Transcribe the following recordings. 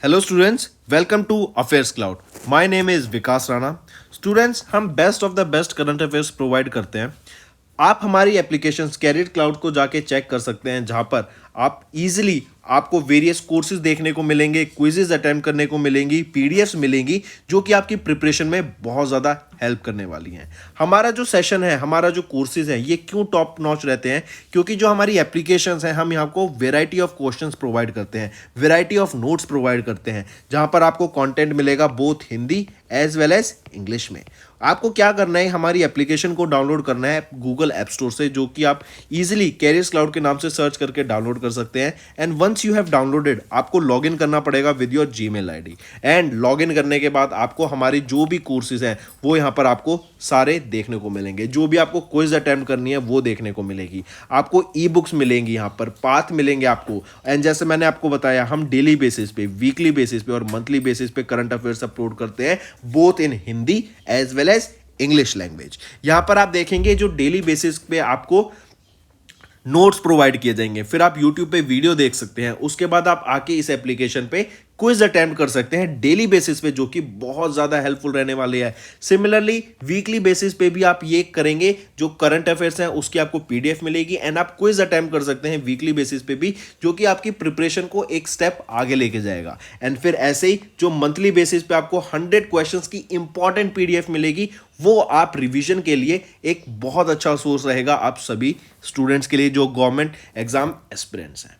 Hello students, welcome to affairs cloud. My name is Vikas Rana. Students, हम best of the best current affairs provide करते हैं। आप हमारी application career cloud को जाके चेक कर सकते हैं, जहां पर आप इजीली आपको वेरियस कोर्सेज देखने को मिलेंगे, क्विजेज अटेम्प्ट करने को मिलेंगी, पीडीएफ्स मिलेंगी जो कि आपकी प्रिपरेशन में बहुत ज़्यादा हेल्प करने वाली हैं। हमारा जो सेशन है, हमारा जो कोर्सेज है, ये क्यों टॉप नॉच रहते हैं? क्योंकि जो हमारी एप्लीकेशंस हैं, हम यहाँ को वेराइटी ऑफ क्वेश्चंस प्रोवाइड करते हैं, वेराइटी ऑफ नोट्स प्रोवाइड करते हैं, जहां पर आपको कंटेंट मिलेगा both Hindi as well as English में। आपको क्या करना है, हमारी एप्लीकेशन को डाउनलोड करना है गूगल ऐप स्टोर से, जो कि आप इजीली कैरियर्स क्लाउड के नाम से सर्च करके डाउनलोड कर सकते हैं। And once you have downloaded, आपको लॉगिन करना पड़ेगा with your Gmail ID. And login करने के बाद आपको हमारी जो भी कोर्सेज हैं वो यहाँ पर आपको सारे देखने को मिलेंगे। जो भी आपको क्विज अटेम्प्ट करनी है वो देखने को मिलेगी। आपको ई बुक्स मिलेंगी, यहाँ पर पाथ मिलेंगे आपको। एंड जैसे मैंने आपको बताया, हम डेली बेसिस पे, वीकली बेसिस पे और मंथली बेसिस पे करंट अफेयर्स अपलोड करते हैं, both in Hindi as well as English language. यहां पर आप देखेंगे जो डेली बेसिस पे आपको नोट्स प्रोवाइड किए जाएंगे, फिर आप यूट्यूब पे वीडियो देख सकते हैं, उसके बाद आप आके इस एप्लीकेशन पे क्विज अटेम्प्ट कर सकते हैं डेली बेसिस पे, जो कि बहुत ज़्यादा हेल्पफुल रहने वाले हैं। सिमिलरली वीकली बेसिस पे भी आप ये करेंगे, जो करंट अफेयर्स हैं उसकी आपको पीडीएफ मिलेगी एंड आप क्विज अटेम्प्ट कर सकते हैं वीकली बेसिस पे भी, जो कि आपकी प्रिपरेशन को एक स्टेप आगे लेके जाएगा। एंड फिर ऐसे ही जो मंथली बेसिस पे आपको 100 क्वेश्चंस की इंपॉर्टेंट पीडीएफ मिलेगी, वो आप रिवीजन के लिए एक बहुत अच्छा सोर्स रहेगा आप सभी स्टूडेंट्स के लिए जो गवर्नमेंट एग्जाम एस्पिरेंट्स हैं।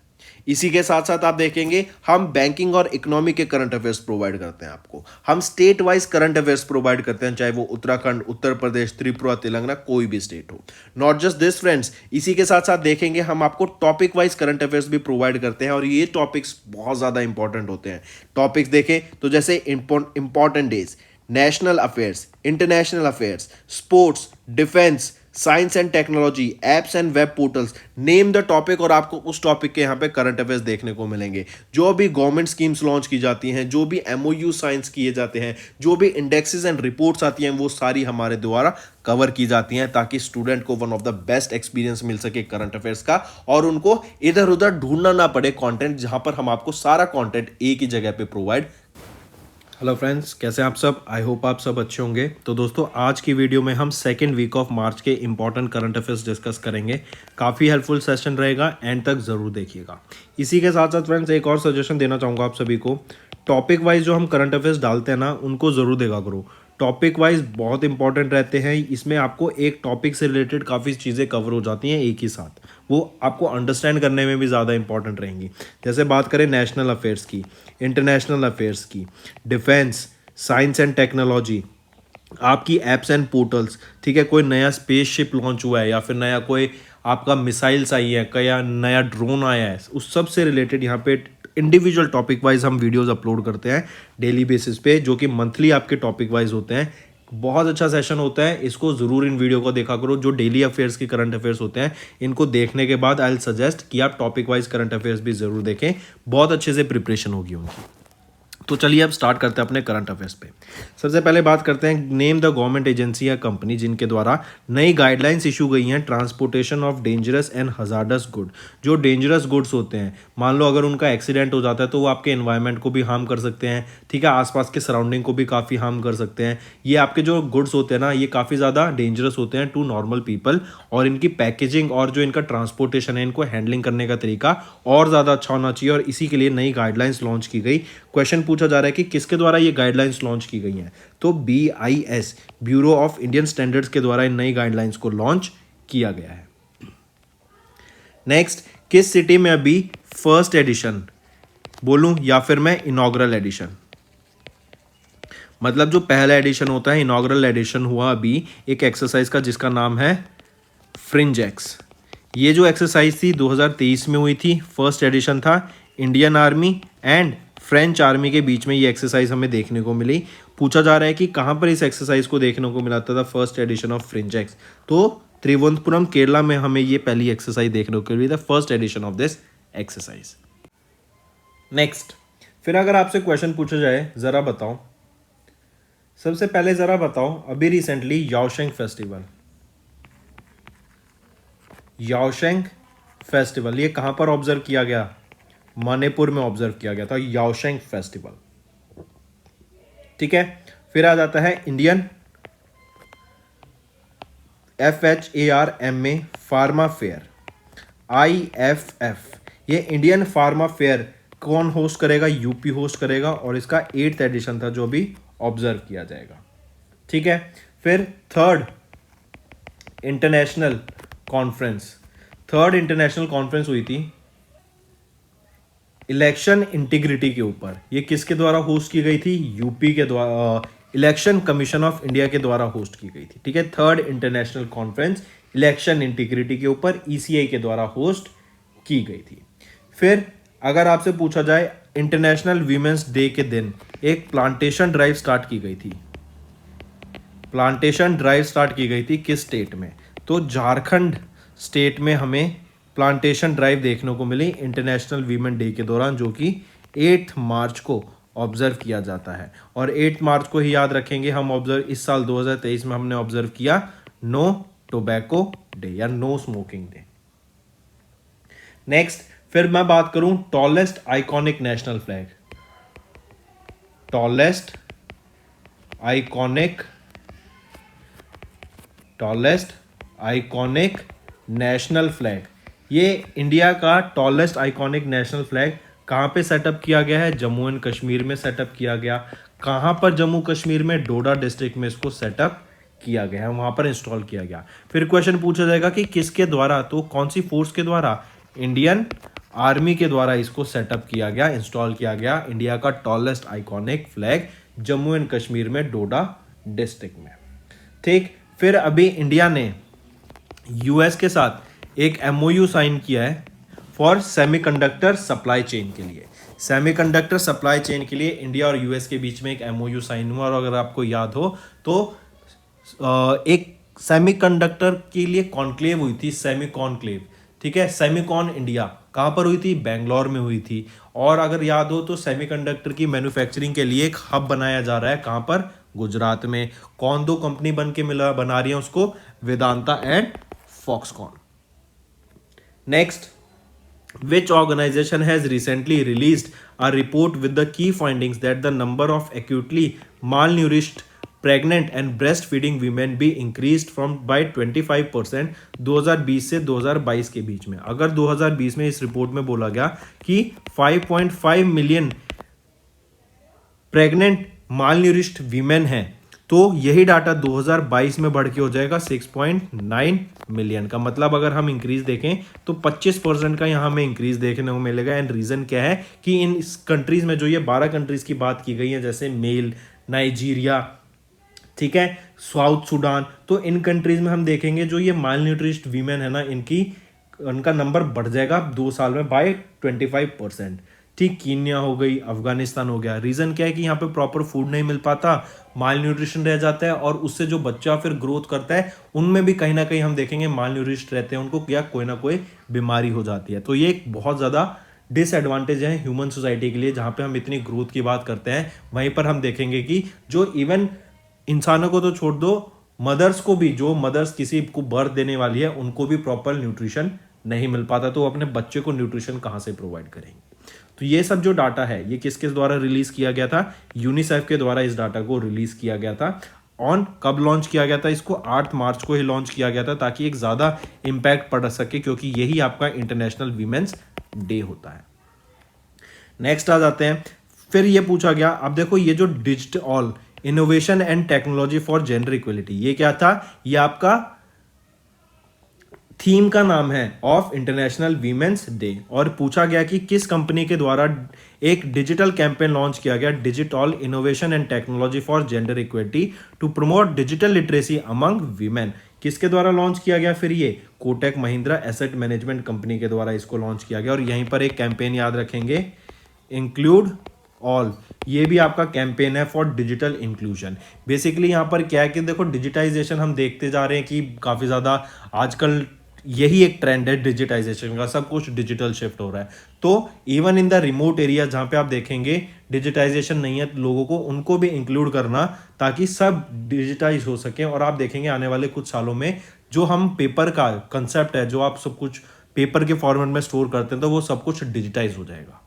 इसी के साथ साथ आप देखेंगे, हम बैंकिंग और इकोनॉमी के करंट अफेयर्स प्रोवाइड करते हैं आपको। हम state wise current affairs provide करते हैं, चाहे वो उत्तराखंड, उत्तर प्रदेश, त्रिपुरा, तेलंगाना, कोई भी स्टेट हो। नॉट जस्ट दिस फ्रेंड्स, इसी के साथ साथ देखेंगे हम आपको टॉपिक वाइज करंट अफेयर्स भी प्रोवाइड करते हैं, और ये टॉपिक्स बहुत ज़्यादा इंपॉर्टेंट होते हैं। टॉपिक्स देखें तो जैसे important days, national affairs, international affairs, sports, defence, science and technology, apps and web portals, name the topic, और आपको उस टॉपिक के यहाँ पे करंट अफेयर्स देखने को मिलेंगे। जो भी गवर्नमेंट स्कीम्स लॉन्च की जाती हैं, जो भी एमओयू साइंस किए जाते हैं, जो भी इंडेक्सेस एंड रिपोर्ट्स आती हैं, वो सारी हमारे द्वारा कवर की जाती हैं, ताकि स्टूडेंट को one of the best experience मिल सके करंट अफेयर्स का, और उनको इधर उधर ढूंढना ना पड़े कंटेंट, जहां पर हम आपको सारा कंटेंट एक ही जगह पे प्रोवाइड। हेलो फ्रेंड्स, कैसे हैं आप सब? आई होप आप सब अच्छे होंगे। तो दोस्तों, आज की वीडियो में हम सेकेंड वीक ऑफ मार्च के इंपॉर्टेंट करंट अफेयर्स डिस्कस करेंगे। काफ़ी हेल्पफुल सेशन रहेगा, एंड तक ज़रूर देखिएगा। इसी के साथ साथ फ्रेंड्स, एक और सजेशन देना चाहूँगा आप सभी को। टॉपिक वाइज जो हम करंट अफेयर्स डालते हैं ना, उनको ज़रूर देखा करो। टॉपिक वाइज बहुत इंपॉर्टेंट रहते हैं। इसमें आपको एक टॉपिक से रिलेटेड काफ़ी चीज़ें कवर हो जाती हैं एक ही साथ, वो आपको अंडरस्टैंड करने में भी ज़्यादा इंपॉर्टेंट रहेंगी। जैसे बात करें नेशनल अफेयर्स की, इंटरनेशनल अफेयर्स की, डिफेंस, साइंस एंड टेक्नोलॉजी, आपकी एप्स एंड पोर्टल्स, ठीक है, कोई नया स्पेसशिप लॉन्च हुआ है, या फिर नया कोई आपका मिसाइल्स आई है, क्या नया ड्रोन आया है, उस सब से रिलेटेड यहाँ पे इंडिविजुअल टॉपिक वाइज हम वीडियोस अपलोड करते हैं डेली बेसिस पे, जो कि मंथली आपके टॉपिक वाइज होते हैं। बहुत अच्छा सेशन होता है, इसको ज़रूर इन वीडियो को देखा करो। जो डेली अफेयर्स के करंट अफेयर्स होते हैं, इनको देखने के बाद आई विल सजेस्ट कि आप टॉपिक वाइज करंट अफेयर्स भी ज़रूर देखें, बहुत अच्छे से प्रिपरेशन होगी उनकी। तो चलिए अब स्टार्ट करते हैं अपने करंट अफेयर्स पे। सबसे पहले बात करते हैं, नेम द गवर्नमेंट एजेंसी या कंपनी जिनके द्वारा नई गाइडलाइंस इशू गई हैं transportation of dangerous and hazardous good. जो डेंजरस गुड्स होते हैं, मान लो अगर उनका एक्सीडेंट हो जाता है तो वो आपके एनवायरनमेंट को भी हार्म कर सकते हैं, ठीक है, आसपास के सराउंडिंग को भी काफ़ी हार्म कर सकते हैं। ये आपके जो गुड्स होते हैं ना, ये काफ़ी ज़्यादा डेंजरस होते हैं टू नॉर्मल पीपल, और इनकी पैकेजिंग और जो इनका ट्रांसपोर्टेशन है, इनको हैंडलिंग करने का तरीका और ज़्यादा अच्छा होना चाहिए, और इसी के लिए नई गाइडलाइंस लॉन्च की गई। क्वेश्चन पूछा जा रहा है कि किसके द्वारा ये गाइडलाइंस लॉन्च की गई हैं, तो BIS, bureau of Indian standards के द्वारा इन नई गाइडलाइंस को लॉन्च किया गया है। नेक्स्ट, किस सिटी में अभी फर्स्ट एडिशन बोलूं या फिर मैं इनॉग्रल एडिशन, मतलब जो पहला एडिशन होता है, इनॉग्रल एडिशन हुआ अभी एक एक्सरसाइज का जिसका नाम है फ्रिंजेक्स। ये जो एक्सरसाइज थी 2023 में हुई थी, फर्स्ट एडिशन था। Indian army and French army के बीच में ये एक्सरसाइज हमें देखने को मिली। पूछा जा रहा है कि कहाँ पर इस एक्सरसाइज को देखने को मिला था फर्स्ट एडिशन ऑफ फ्रिंजेक्स, तो त्रिवेंद्रपुरम केरला में हमें ये पहली एक्सरसाइज देखने को मिली, the first edition of this exercise. Next, फिर अगर आपसे क्वेश्चन पूछा जाए, ज़रा बताओ, सबसे पहले ज़रा बताओ, अभी रिसेंटली याओशेंग फेस्टिवल ये कहाँ पर ऑब्जर्व किया गया? मणिपुर में ऑब्जर्व किया गया था, याओशेंग फेस्टिवल। ठीक है, फिर आ जाता है Indian FHARMA pharma fair, IFF। ये इंडियन फार्मा फेयर कौन होस्ट करेगा? यूपी होस्ट करेगा, और इसका 8th एडिशन था जो भी ऑब्जर्व किया जाएगा। ठीक है, फिर थर्ड इंटरनेशनल कॉन्फ्रेंस हुई थी इलेक्शन इंटीग्रिटी के ऊपर। ये किसके द्वारा होस्ट की गई थी? यूपी के द्वारा, इलेक्शन कमीशन ऑफ इंडिया के द्वारा होस्ट की गई थी। ठीक है, third international conference election integrity के ऊपर ECI के द्वारा होस्ट की गई थी। फिर अगर आपसे पूछा जाए, इंटरनेशनल वीमेंस डे के दिन एक प्लांटेशन ड्राइव स्टार्ट की गई थी। प्लांटेशन ड्राइव स्टार्ट की गई थी किस स्टेट में? तो झारखंड स्टेट में हमें प्लांटेशन ड्राइव देखने को मिली इंटरनेशनल वीमेन डे के दौरान, जो कि 8 मार्च को ऑब्जर्व किया जाता है। और 8 मार्च को ही याद रखेंगे हम, ऑब्जर्व इस साल 2023 में हमने ऑब्जर्व किया नो टोबैको डे या नो स्मोकिंग डे। नेक्स्ट, फिर मैं बात करूं tallest iconic national flag. Tallest iconic national flag. ये इंडिया का टॉलेस्ट आइकॉनिक नेशनल फ्लैग कहाँ पे सेटअप किया गया है? जम्मू एंड कश्मीर में सेटअप किया गया। कहाँ पर? जम्मू कश्मीर में डोडा डिस्ट्रिक्ट में इसको सेटअप किया गया है, वहाँ पर इंस्टॉल किया गया। फिर क्वेश्चन पूछा जाएगा कि किसके द्वारा? तो कौन सी फोर्स के द्वारा? इंडियन आर्मी के द्वारा इसको सेटअप किया गया, इंस्टॉल किया गया। इंडिया का tallest iconic flag Jammu and Kashmir में डोडा डिस्ट्रिक्ट में। ठीक, फिर अभी इंडिया ने US के साथ एक MOU साइन किया है फॉर सेमीकंडक्टर सप्लाई चेन के लिए। सेमीकंडक्टर सप्लाई चेन के लिए इंडिया और US के बीच में एक MOU साइन हुआ। और अगर आपको याद हो तो एक सेमीकंडक्टर के लिए कॉन्क्लेव हुई थी, सेमी कॉन्क्लेव। ठीक है, सेमीकॉन इंडिया कहाँ पर हुई थी? बेंगलोर में हुई थी। और अगर याद हो तो सेमीकंडक्टर की मैन्युफैक्चरिंग के लिए एक हब बनाया जा रहा है, कहाँ पर? गुजरात में। कौन दो कंपनी बना रही है उसको? Vedanta and Foxconn. Next, which organization has recently released a report with the key findings that the number of acutely malnourished pregnant and breastfeeding women be increased from by 25% 2020 से 2022 के बीच में। अगर 2020 में इस रिपोर्ट में बोला गया कि 5.5 मिलियन प्रेग्नेंट मालन्यूरिश्ड वीमेन हैं, तो यही डाटा 2022 में बढ़ के हो जाएगा 6.9 मिलियन का। मतलब अगर हम इंक्रीज देखें तो 25% का यहाँ हमें इंक्रीज देखने को मिलेगा। एंड रीजन क्या है कि इन कंट्रीज में जो ये 12 कंट्रीज की बात की गई है, जैसे मेल, नाइजीरिया, ठीक है, साउथ सुडान, तो इन कंट्रीज में हम देखेंगे जो ये माल न्यूट्रिश्ड वीमेन है ना, इनका नंबर बढ़ जाएगा 2 साल में बाय 25%। ठीक, कीनिया हो गई, अफगानिस्तान हो गया। रीजन क्या है कि यहाँ पे प्रॉपर फूड नहीं मिल पाता, माल न्यूट्रिशन रह जाता है, और उससे जो बच्चा फिर ग्रोथ करता है उनमें भी कहीं ना कहीं हम देखेंगे माल न्यूट्रिश्ड रहते हैं, उनको क्या कोई ना कोई बीमारी हो जाती है। तो ये एक बहुत ज़्यादा डिसएडवांटेज है ह्यूमन सोसाइटी के लिए। जहाँ पे हम इतनी ग्रोथ की बात करते हैं, वहीं पर हम देखेंगे कि जो इवन इंसानों को तो छोड़ दो, मदर्स को भी, जो मदर्स किसी को बर्थ देने वाली है उनको भी प्रॉपर न्यूट्रिशन नहीं मिल पाता, तो अपने बच्चे को न्यूट्रिशन कहाँ से प्रोवाइड करेंगे। तो ये सब जो डाटा है ये किसके द्वारा रिलीज किया गया था? यूनिसेफ के द्वारा इस डाटा को रिलीज किया गया था। ऑन कब लॉन्च किया गया था इसको? 8 मार्च को ही लॉन्च किया गया था, ताकि एक ज़्यादा इम्पैक्ट पड़ सके, क्योंकि यही आपका इंटरनेशनल वीमेंस डे होता है। नेक्स्ट आ जाते हैं, फिर ये पूछा गया, अब देखो ये जो digital innovation and technology for gender equality, ये क्या था? ये आपका थीम का नाम है ऑफ इंटरनेशनल वीमेंस डे। और पूछा गया कि किस कंपनी के द्वारा एक डिजिटल कैंपेन लॉन्च किया गया, digital innovation and technology for gender equality to promote digital literacy among women. किसके द्वारा लॉन्च किया गया? फिर ये Kotak Mahindra asset management company के द्वारा इसको लॉन्च किया गया। और यहीं पर एक कैंपेन याद रखेंगे, इंक्लूड ऑल, ये भी आपका कैंपेन है फॉर डिजिटल इंक्लूजन। बेसिकली यहाँ पर क्या है कि देखो डिजिटाइजेशन हम देखते जा रहे हैं कि काफ़ी ज़्यादा आजकल यही एक ट्रेंड है डिजिटाइजेशन का, सब कुछ डिजिटल शिफ्ट हो रहा है। तो even in the remote area जहाँ पे आप देखेंगे डिजिटाइजेशन नहीं है लोगों को, उनको भी इंक्लूड करना ताकि सब डिजिटाइज हो सके। और आप देखेंगे आने वाले कुछ सालों में जो हम पेपर का कंसेप्ट है, जो आप सब कुछ पेपर के फॉर्मेट में स्टोर करते हैं, तो वो सब कुछ डिजिटाइज हो जाएगा।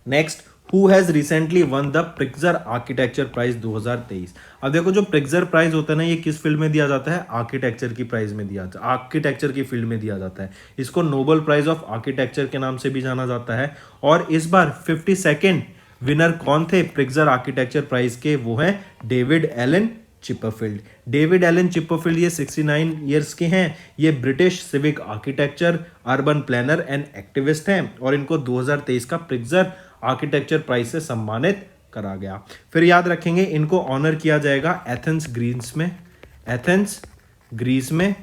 Next, who has recently won the Pritzker architecture prize 2023। अब देखो जो प्रिक्जर प्राइज होता है ना, ये किस फील्ड में दिया जाता है? आर्किटेक्चर की प्राइज में दिया जाता है, आर्किटेक्चर की फील्ड में दिया जाता है। इसको नोबेल प्राइज ऑफ आर्किटेक्चर के नाम से भी जाना जाता है। और इस बार 52nd विनर कौन थे प्रिक्जर आर्किटेक्चर प्राइज के? वो हैं David Alan Chipperfield. David Alan Chipperfield ये 69 ईयर्स के हैं। ये British civic architecture, urban planner and activist हैं और इनको 2023 का प्रिक्जर आर्किटेक्चर प्राइज से सम्मानित करा गया। फिर याद रखेंगे इनको ऑनर किया जाएगा एथेंस ग्रीस में। एथेंस ग्रीस में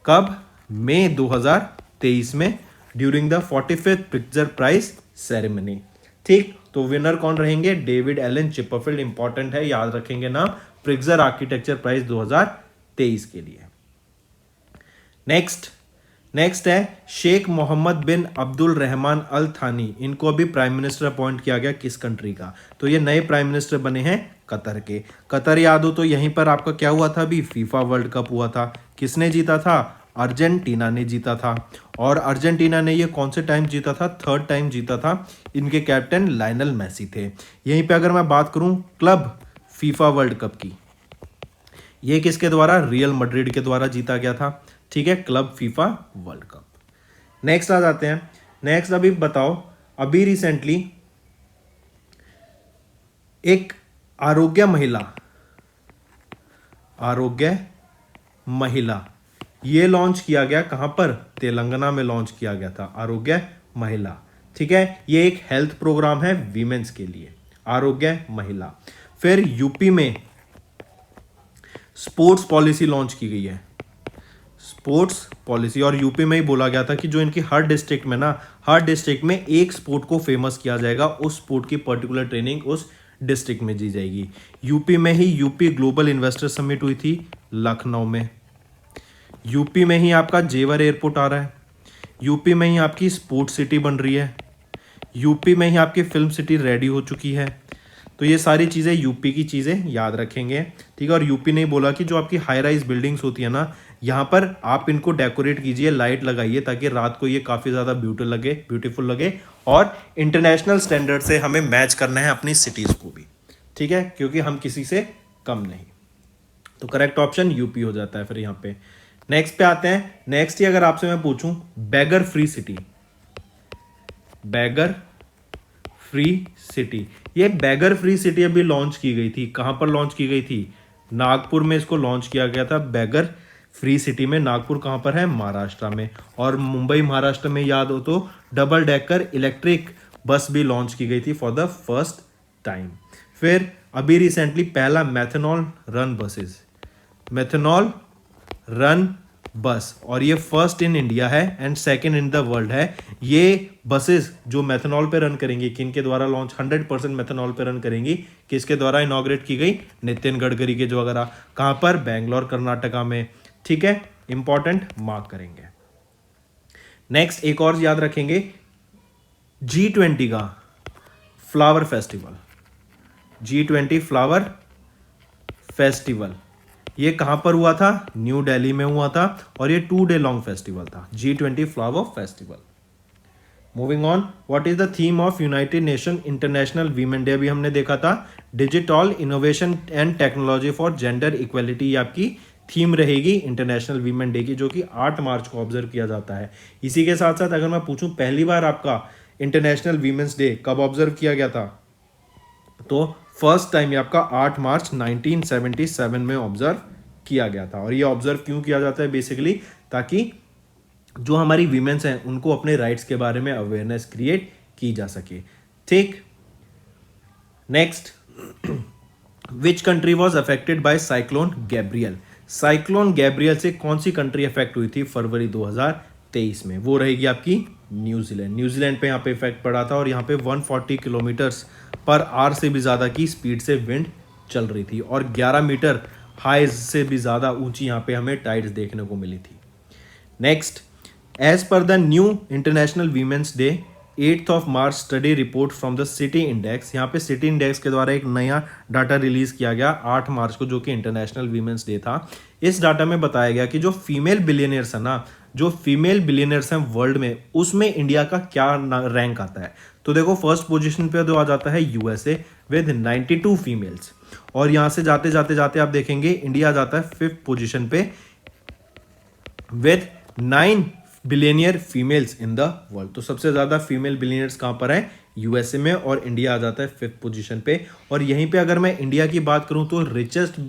कब? मई 2023 में during the 45th Pritzker prize ceremony. ठीक, तो विनर कौन रहेंगे? David Alan Chipperfield. इंपॉर्टेंट है, याद रखेंगे नाम, प्रिक्जर आर्किटेक्चर प्राइज 2023 के लिए। नेक्स्ट है शेख मोहम्मद बिन अब्दुल रहमान अल थानी। इनको अभी प्राइम मिनिस्टर अपॉइंट किया गया, किस कंट्री का? तो ये नए प्राइम मिनिस्टर बने हैं कतर के। कतर याद हो तो यहीं पर आपका क्या हुआ था? अभी फीफा वर्ल्ड कप हुआ था। किसने जीता था? अर्जेंटीना ने जीता था। और अर्जेंटीना ने ये कौन से टाइम जीता था? थर्ड टाइम जीता था। इनके कैप्टन लायनल मेसी थे। यहीं पे अगर मैं बात करूं क्लब फीफा वर्ल्ड कप की, ये किसके द्वारा? रियल मैड्रिड के द्वारा जीता गया था। ठीक है, club FIFA World Cup. Next आ जाते हैं। नेक्स्ट अभी बताओ, अभी रिसेंटली एक आरोग्य महिला ये लॉन्च किया गया। कहां पर? तेलंगाना में लॉन्च किया गया था आरोग्य महिला। ठीक है, ये एक हेल्थ प्रोग्राम है वीमेंस के लिए, आरोग्य महिला। फिर यूपी में स्पोर्ट्स पॉलिसी लॉन्च की गई है, स्पोर्ट्स पॉलिसी। और यूपी में ही बोला गया था कि जो इनकी हर डिस्ट्रिक्ट में ना, हर डिस्ट्रिक्ट में एक स्पोर्ट को फेमस किया जाएगा, उस स्पोर्ट की पर्टिकुलर ट्रेनिंग उस डिस्ट्रिक्ट में दी जाएगी। यूपी में ही यूपी ग्लोबल इन्वेस्टर समिट हुई थी लखनऊ में। यूपी में ही आपका जेवर एयरपोर्ट आ रहा है। यूपी में ही आपकी स्पोर्ट्स सिटी बन रही है। यूपी में ही आपकी फिल्म सिटी रेडी हो चुकी है। तो ये सारी चीज़ें यूपी की चीज़ें याद रखेंगे। ठीक है, और यूपी ने बोला कि जो आपकी हाई राइज बिल्डिंग्स होती है ना, यहाँ पर आप इनको डेकोरेट कीजिए, लाइट लगाइए, ताकि रात को ये काफ़ी ज़्यादा ब्यूटीफुल लगे और इंटरनेशनल स्टैंडर्ड से हमें मैच करना है अपनी सिटीज़ को भी। ठीक है, क्योंकि हम किसी से कम नहीं। तो करेक्ट ऑप्शन यूपी हो जाता है। फिर यहाँ पे नेक्स्ट पे आते हैं। नेक्स्ट ही अगर आपसे मैं पूछूं, beggar free city, beggar free city, ये बैगर फ्री सिटी अभी लॉन्च की गई थी। कहां पर लॉन्च की गई थी? नागपुर में इसको लॉन्च किया गया था बैगर फ्री सिटी में। नागपुर कहां पर है? महाराष्ट्र में। और मुंबई महाराष्ट्र में याद हो तो डबल डेकर इलेक्ट्रिक बस भी लॉन्च की गई थी फॉर द फर्स्ट टाइम। फिर अभी रिसेंटली पहला मैथनॉल रन बस, और ये फर्स्ट इन इंडिया है and second in the world है। ये बसेस जो मैथनॉल पे रन करेंगी, किन के द्वारा लॉन्च? 100% मैथनॉल पे रन करेंगी। किसके द्वारा इनॉग्रेट की गई? नितिन गडकरी के द्वारा। कहां पर? बेंगलोर कर्नाटका में। ठीक है, इंपॉर्टेंट, मार्क करेंगे। नेक्स्ट एक और याद रखेंगे, G20 का flower festival, G20 flower festival, ये कहां पर हुआ था? न्यू दिल्ली में हुआ था और ये 2 डे लॉन्ग फेस्टिवल था, G20 flower festival. Moving on, what is the theme of United nation international women day? अभी हमने देखा था digital innovation and technology for gender equality, ये आपकी थीम रहेगी इंटरनेशनल वीमेन डे की, जो कि 8 मार्च को ऑब्जर्व किया जाता है। इसी के साथ साथ अगर मैं पूछूं पहली बार आपका इंटरनेशनल वीमेंस डे कब ऑब्जर्व किया गया था, तो फर्स्ट टाइम ये आपका 8 मार्च 1977 में ऑब्जर्व किया गया था। और ये ऑब्जर्व क्यों किया जाता है? बेसिकली ताकि जो हमारी वीमेंस हैं उनको अपने राइट्स के बारे में अवेयरनेस क्रिएट की जा सके। ठीक, next, which country was affected by cyclone Gabriel? Cyclone Gabriel से कौन सी कंट्री अफेक्ट हुई थी फरवरी 2023 में? वो रहेगी आपकी न्यूजीलैंड। न्यूजीलैंड पे यहाँ पे इफेक्ट पड़ा था और यहाँ पे 140 किलोमीटर्स पर आवर से भी ज़्यादा की स्पीड से विंड चल रही थी और 11 मीटर हाई से भी ज़्यादा ऊंची यहाँ पे हमें टाइड्स देखने को मिली थी। Next, as per the new international women's day 8th of March study report from the city index, यहाँ पे सिटी इंडेक्स के द्वारा एक नया डाटा रिलीज किया गया 8 मार्च को, जो कि इंटरनेशनल वीमेंस डे था। इस डाटा में बताया गया कि जो फीमेल बिलियनियर्स है ना, जो फीमेल बिलियनियर्स हैं वर्ल्ड में, उसमें इंडिया का क्या रैंक आता है। तो देखो फर्स्ट पोजीशन पे तो आ जाता है यूएसए विद 92 फीमेल्स, और यहाँ से जाते जाते जाते आप देखेंगे इंडिया आ जाता है फिफ्थ पोजीशन पे with 9 billionaire females in the world. तो सबसे ज्यादा फीमेल बिलियनियर्स कहां पर है? यूएसए में, और इंडिया आ जाता है फिफ्थ पोजीशन पे। और यहीं पे अगर मैं इंडिया की बात करूं तो रिचेस्ट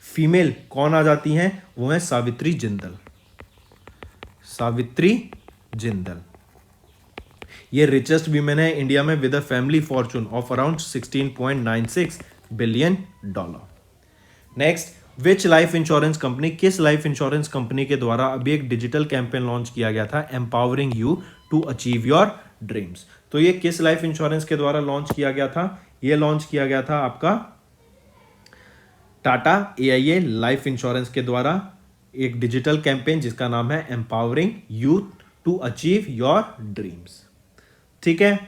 फीमेल कौन आ जाती हैं? वो है सावित्री जिंदल। सावित्री जिंदल ये रिचेस्ट वीमेन है इंडिया में with a family Fortune of around 16.96 billion dollar. Next, which life insurance company, किस लाइफ इंश्योरेंस कंपनी के द्वारा अभी एक डिजिटल कैंपेन लॉन्च किया गया था, empowering you to achieve your dreams. तो ये किस लाइफ इंश्योरेंस के द्वारा लॉन्च किया गया था? ये लॉन्च किया गया था आपका टाटा AIA लाइफ इंश्योरेंस के द्वारा एक डिजिटल कैंपेन जिसका नाम है empowering you to achieve your dreams. ठीक है,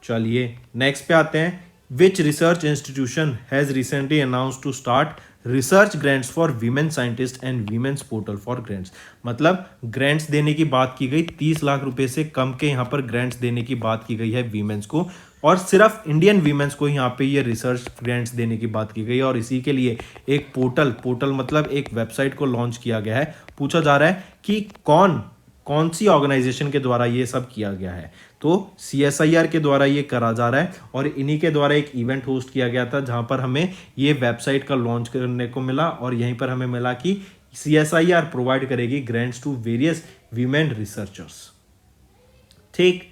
चलिए नेक्स्ट पे आते हैं। Which research institution has recently announce to start research grants for women scientist and women's portal for grants. मतलब ग्रांट्स देने की बात की गई, 30 लाख रुपए से कम के यहाँ पर ग्रांट्स देने की बात की गई है वीमेन्स को, और सिर्फ इंडियन वीमेन्स को यहाँ पे ये रिसर्च ग्रांट्स देने की बात की गई है। और इसी के लिए एक पोर्टल मतलब एक वेबसाइट को लॉन्च किया गया है। पूछा जा रहा है कि कौन सी ऑर्गेनाइजेशन के द्वारा ये सब किया गया है? तो CSIR के द्वारा ये करा जा रहा है, और इन्हीं के द्वारा एक इवेंट होस्ट किया गया था जहां पर हमें ये वेबसाइट का लॉन्च करने को मिला, और यहीं पर हमें मिला कि CSIR प्रोवाइड करेगी grants to various women researchers. ठीक,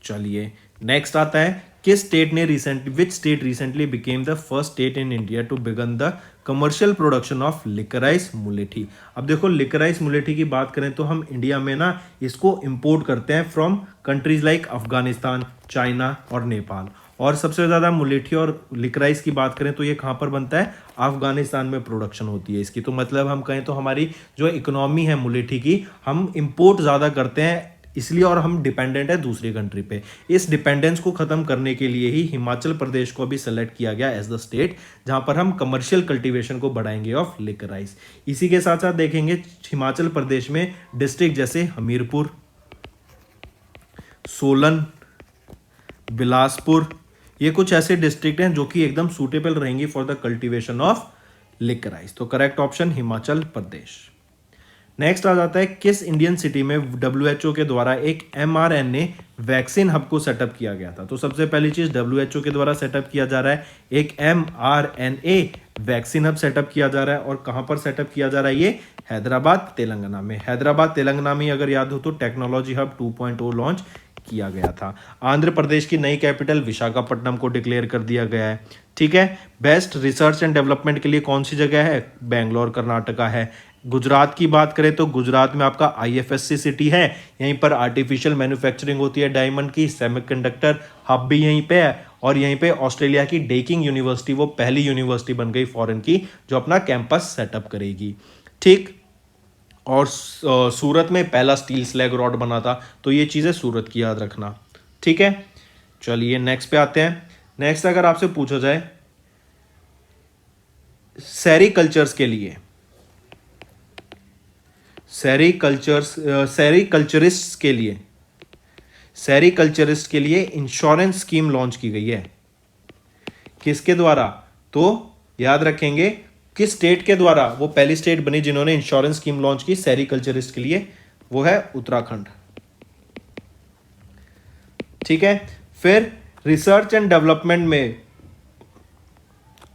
चलिए नेक्स्ट आता है। किस स्टेट ने which state recently became the first state in India to begin the commercial production of liquorice मुलेठी। अब देखो लिकराइस मुलेठी की बात करें तो हम इंडिया में ना इसको इंपोर्ट करते हैं from countries like Afghanistan, China और नेपाल। और सबसे ज़्यादा मुलेठी और लिकराइस की बात करें तो ये कहाँ पर बनता है? अफगानिस्तान में प्रोडक्शन होती है इसकी। तो मतलब हम कहें तो हमारी जो इकोनॉमी है मुलेठी की, हम इंपोर्ट ज़्यादा करते हैं इसलिए, और हम डिपेंडेंट है दूसरी कंट्री पे। इस डिपेंडेंस को खत्म करने के लिए ही हिमाचल प्रदेश को अभी सेलेक्ट किया गया एज द स्टेट जहां पर हम कमर्शियल कल्टीवेशन को बढ़ाएंगे ऑफ लिकर राइस। इसी के साथ साथ देखेंगे हिमाचल प्रदेश में डिस्ट्रिक्ट जैसे हमीरपुर, सोलन, बिलासपुर, ये कुछ ऐसे डिस्ट्रिक्ट हैं जो कि एकदम सूटेबल रहेंगी for the cultivation of liquor rice. तो correct option Himachal Pradesh. Next आ जाता है, किस इंडियन सिटी में WHO के द्वारा एक mRNA वैक्सीन हब को सेटअप किया गया था? तो सबसे पहली चीज WHO के द्वारा सेटअप किया जा रहा है एक mRNA वैक्सीन हब सेटअप किया जा रहा है, और कहां पर सेटअप किया जा रहा है? ये हैदराबाद तेलंगाना में। हैदराबाद तेलंगाना में अगर याद हो तो टेक्नोलॉजी हब 2.0 लॉन्च किया गया था। आंध्र प्रदेश की नई कैपिटल विशाखापट्टनम को डिक्लेयर कर दिया गया है। ठीक है, बेस्ट रिसर्च एंड डेवलपमेंट के लिए कौन सी जगह है? बेंगलोर कर्नाटका है। गुजरात की बात करें तो गुजरात में आपका IFSC सिटी है, यहीं पर आर्टिफिशियल मैन्युफैक्चरिंग होती है डायमंड की, सेमीकंडक्टर हब भी यहीं पे है, और यहीं पे ऑस्ट्रेलिया की डेकिंग यूनिवर्सिटी वो पहली यूनिवर्सिटी बन गई फॉरेन की जो अपना कैंपस सेटअप करेगी। ठीक, और सूरत में पहला स्टील स्लैग रॉड बना था। तो ये चीज़ें सूरत की याद रखना। ठीक है, चलिए नेक्स्ट पे आते हैं। नेक्स्ट अगर आपसे पूछा जाए सेरीकल्चर्स के लिए, सेरीकल्चरिस्ट के लिए इंश्योरेंस स्कीम लॉन्च की गई है। किसके द्वारा? तो याद रखेंगे किस स्टेट के द्वारा। वो पहली स्टेट बनी जिन्होंने इंश्योरेंस स्कीम लॉन्च की सेरीकल्चरिस्ट के लिए, वो है उत्तराखंड। ठीक है, फिर रिसर्च एंड डेवलपमेंट में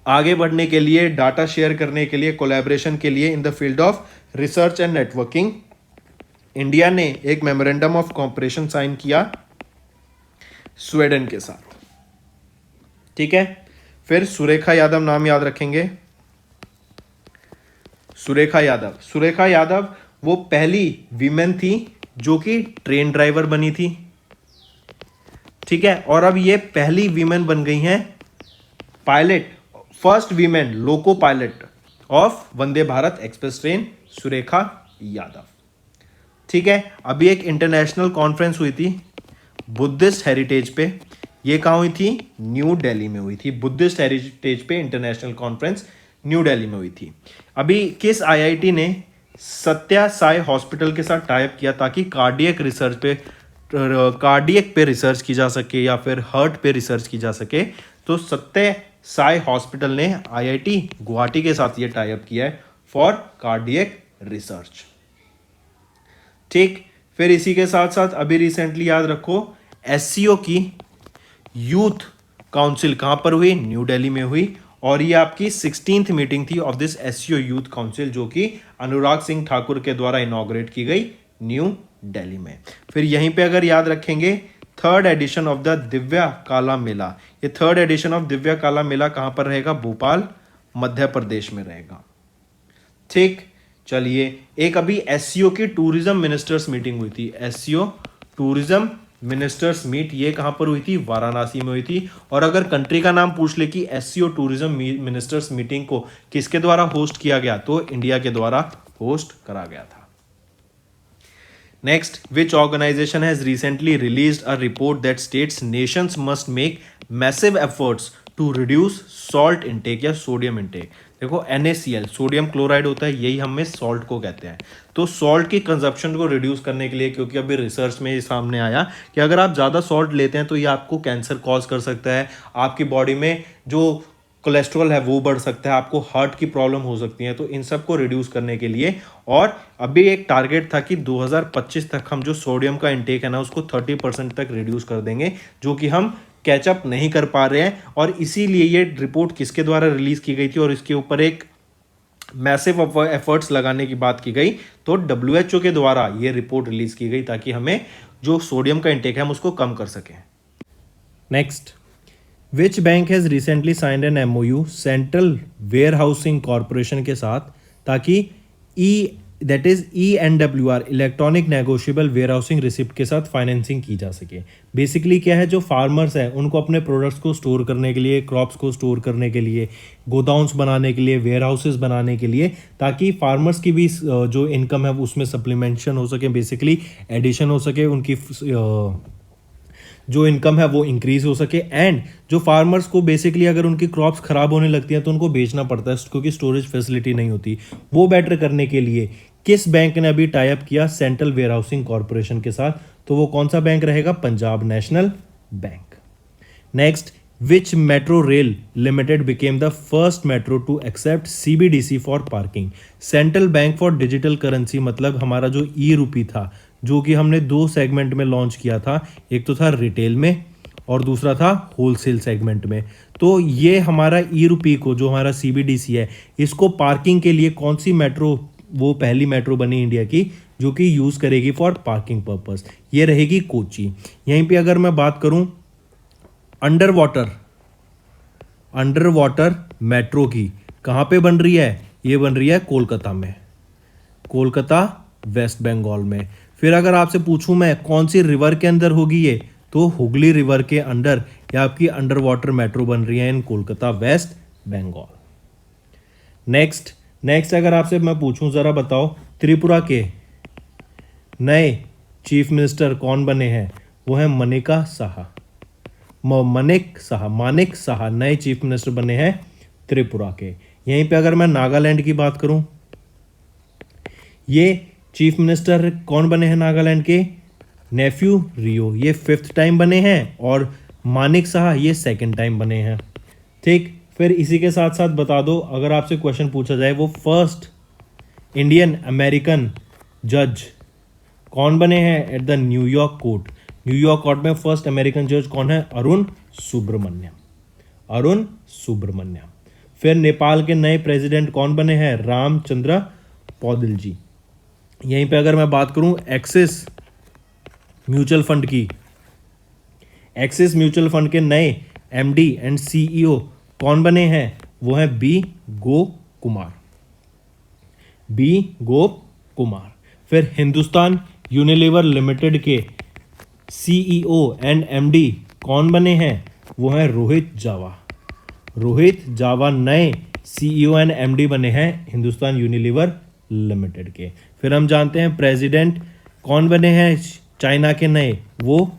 आगे बढ़ने के लिए, डाटा शेयर करने के लिए, कोलैबोरेशन के लिए in the field of research and networking, India ने एक मेमोरेंडम ऑफ कॉपरेशन साइन किया स्वीडन के साथ। ठीक है, फिर सुरेखा यादव नाम याद रखेंगे। सुरेखा यादव वो पहली वीमेन थी जो कि ट्रेन ड्राइवर बनी थी। ठीक है, और अब ये पहली वीमेन बन गई हैं pilot, first women loco pilot of Vande Bharat express train, Surekha Yadav. ठीक है, अभी एक इंटरनेशनल कॉन्फ्रेंस हुई थी बुद्धिस्ट हेरिटेज पे। ये कहाँ हुई थी? न्यू दिल्ली में हुई थी। बुद्धिस्ट हेरिटेज पे इंटरनेशनल कॉन्फ्रेंस न्यू दिल्ली में हुई थी। अभी किस IIT ने सत्या साई हॉस्पिटल के साथ टाइप किया ताकि कार्डियक रिसर्च पे कार्डियक पे रिसर्च की जा सके या फिर हार्ट पे रिसर्च की जा सके, तो सत्य साई हॉस्पिटल ने आईआईटी गुवाहाटी के साथ ये टाई अप किया है फॉर कार्डियक रिसर्च। ठीक, फिर इसी के साथ साथ अभी रिसेंटली याद रखो एससीओ की यूथ काउंसिल कहां पर हुई, न्यू दिल्ली में हुई, और ये आपकी 16th मीटिंग थी of this SCO youth council जो कि अनुराग सिंह ठाकुर के द्वारा इनॉग्रेट की गई न्यू दिल्ली में। फिर यहीं पे अगर याद रखेंगे third edition of the Divya काला मेला, ये थर्ड एडिशन ऑफ दिव्या काला मेला कहां पर रहेगा, भोपाल मध्य प्रदेश में रहेगा। ठीक, चलिए एक अभी एससीओ की टूरिज्म मिनिस्टर्स मीटिंग हुई थी, एससीओ टूरिज्म मिनिस्टर्स मीट, ये कहां पर हुई थी, वाराणसी में हुई थी। और अगर कंट्री का नाम पूछ ले कि एससीओ टूरिज्म मिनिस्टर्स मीटिंग को किसके द्वारा होस्ट किया गया, तो इंडिया के द्वारा होस्ट करा गया था। Next, which organisation has recently released a report that states nations must make massive efforts to reduce salt intake या सोडियम इनटेक। देखो NaCl सोडियम क्लोराइड होता है, यही हमें सॉल्ट को कहते हैं। तो सॉल्ट की कंजप्शन को रिड्यूस करने के लिए, क्योंकि अभी रिसर्च में ये सामने आया कि अगर आप ज़्यादा सॉल्ट लेते हैं तो ये आपको कैंसर कॉज कर सकता है, आपकी बॉडी में जो कोलेस्ट्रॉल है वो बढ़ सकता है, आपको हार्ट की प्रॉब्लम हो सकती है। तो इन सब को रिड्यूस करने के लिए, और अभी एक टारगेट था कि 2025 तक हम जो सोडियम का इंटेक है ना उसको 30% तक रिड्यूस कर देंगे, जो कि हम कैचअप नहीं कर पा रहे हैं। और इसीलिए ये रिपोर्ट किसके द्वारा रिलीज की गई थी और इसके ऊपर एक मैसिव एफर्ट्स लगाने की बात की गई, तो WHO के द्वारा ये रिपोर्ट रिलीज की गई ताकि हमें जो सोडियम का इंटेक है हम उसको कम कर सकें। Next, which bank has recently signed an MOU central warehousing corporation के साथ, ताकि ENWR electronic negotiable warehousing receipt के साथ फाइनेंसिंग की जा सके। बेसिकली क्या है, जो फार्मर्स हैं उनको अपने प्रोडक्ट्स को स्टोर करने के लिए, क्रॉप्स को स्टोर करने के लिए, गोडाउन्स बनाने के लिए, वेयर हाउसेज बनाने के लिए, ताकि फार्मर्स की भी जो इनकम है उसमें सप्लीमेंटेशन हो सके, बेसिकली एडिशन हो सके, उनकी जो इनकम है वो इंक्रीज हो सके। एंड जो फार्मर्स को बेसिकली अगर उनकी क्रॉप्स खराब होने लगती हैं तो उनको बेचना पड़ता है क्योंकि स्टोरेज फैसिलिटी नहीं होती, वो बेटर करने के लिए किस बैंक ने अभी टाई अप किया, सेंट्रल वेयर हाउसिंग कॉरपोरेशन के साथ। तो वो कौन सा बैंक रहेगा, Punjab National Bank. Next, which metro rail limited became the first metro to accept CBDC for parking. Central bank for digital currency, मतलब हमारा जो ₹रुपी था, जो कि हमने 2 सेगमेंट में लॉन्च किया था, एक तो था रिटेल में और दूसरा था होलसेल सेगमेंट में। तो ये हमारा ₹रुपी को, जो हमारा CBDC है, इसको पार्किंग के लिए कौन सी मेट्रो, वो पहली मेट्रो बनी इंडिया की जो कि यूज़ करेगी फॉर पार्किंग पर्पस, ये रहेगी कोची। यहीं पे अगर मैं बात करूं अंडर वाटर मेट्रो की, कहाँ पे बन रही है, ये बन रही है कोलकाता में, कोलकाता वेस्ट बंगाल में। फिर अगर आपसे पूछूं मैं कौन सी रिवर के अंदर होगी ये, तो हुगली रिवर के अंडर या आपकी अंडर वाटर मेट्रो बन रही है इन कोलकाता वेस्ट बंगाल। नेक्स्ट अगर आपसे मैं पूछूं, जरा बताओ त्रिपुरा के नए चीफ मिनिस्टर कौन बने हैं, वो है मानेक साहा नए चीफ मिनिस्टर बने हैं त्रिपुरा के। यहीं पे अगर मैं नागालैंड की बात करूं, ये चीफ मिनिस्टर कौन बने हैं नागालैंड के, नेफ्यू रियो, ये 5th टाइम बने हैं, और मानेक साहा ये 2nd टाइम बने हैं। ठीक, फिर इसी के साथ साथ बता दो, अगर आपसे क्वेश्चन पूछा जाए, वो फर्स्ट इंडियन अमेरिकन जज कौन बने हैं एट द न्यूयॉर्क कोर्ट में फर्स्ट अमेरिकन जज कौन है, अरुण सुब्रमण्यम। फिर नेपाल के नए प्रेसिडेंट कौन बने हैं, रामचंद्र पौदिल जी। यहीं पे अगर मैं बात करूं एक्सिस म्यूचुअल फंड के नए MD एंड CEO कौन बने हैं, वो है बी गोप कुमार। फिर हिंदुस्तान यूनिलीवर लिमिटेड के CEO एंड MD कौन बने हैं, वो है रोहित जावा नए CEO एंड MD बने हैं हिंदुस्तान यूनिलीवर लिमिटेड के। फिर हम जानते हैं प्रेसिडेंट कौन बने हैं चाइना के नए, वो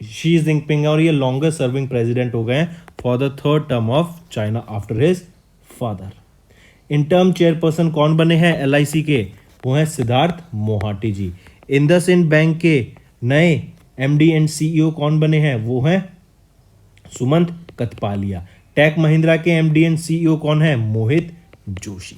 शी जिनपिंग है, और ये लॉन्गेस्ट सर्विंग प्रेसिडेंट हो गए हैं for the 3rd term of China after his father. Interim chairperson कौन बने हैं LIC के, वो हैं सिद्धार्थ मोहाटी जी। इंडसइंड बैंक के नए एमडी एंड सीईओ कौन बने हैं, वो हैं सुमंत कथपालिया। टेक महिंद्रा के एमडी एंड सीईओ कौन है, मोहित जोशी।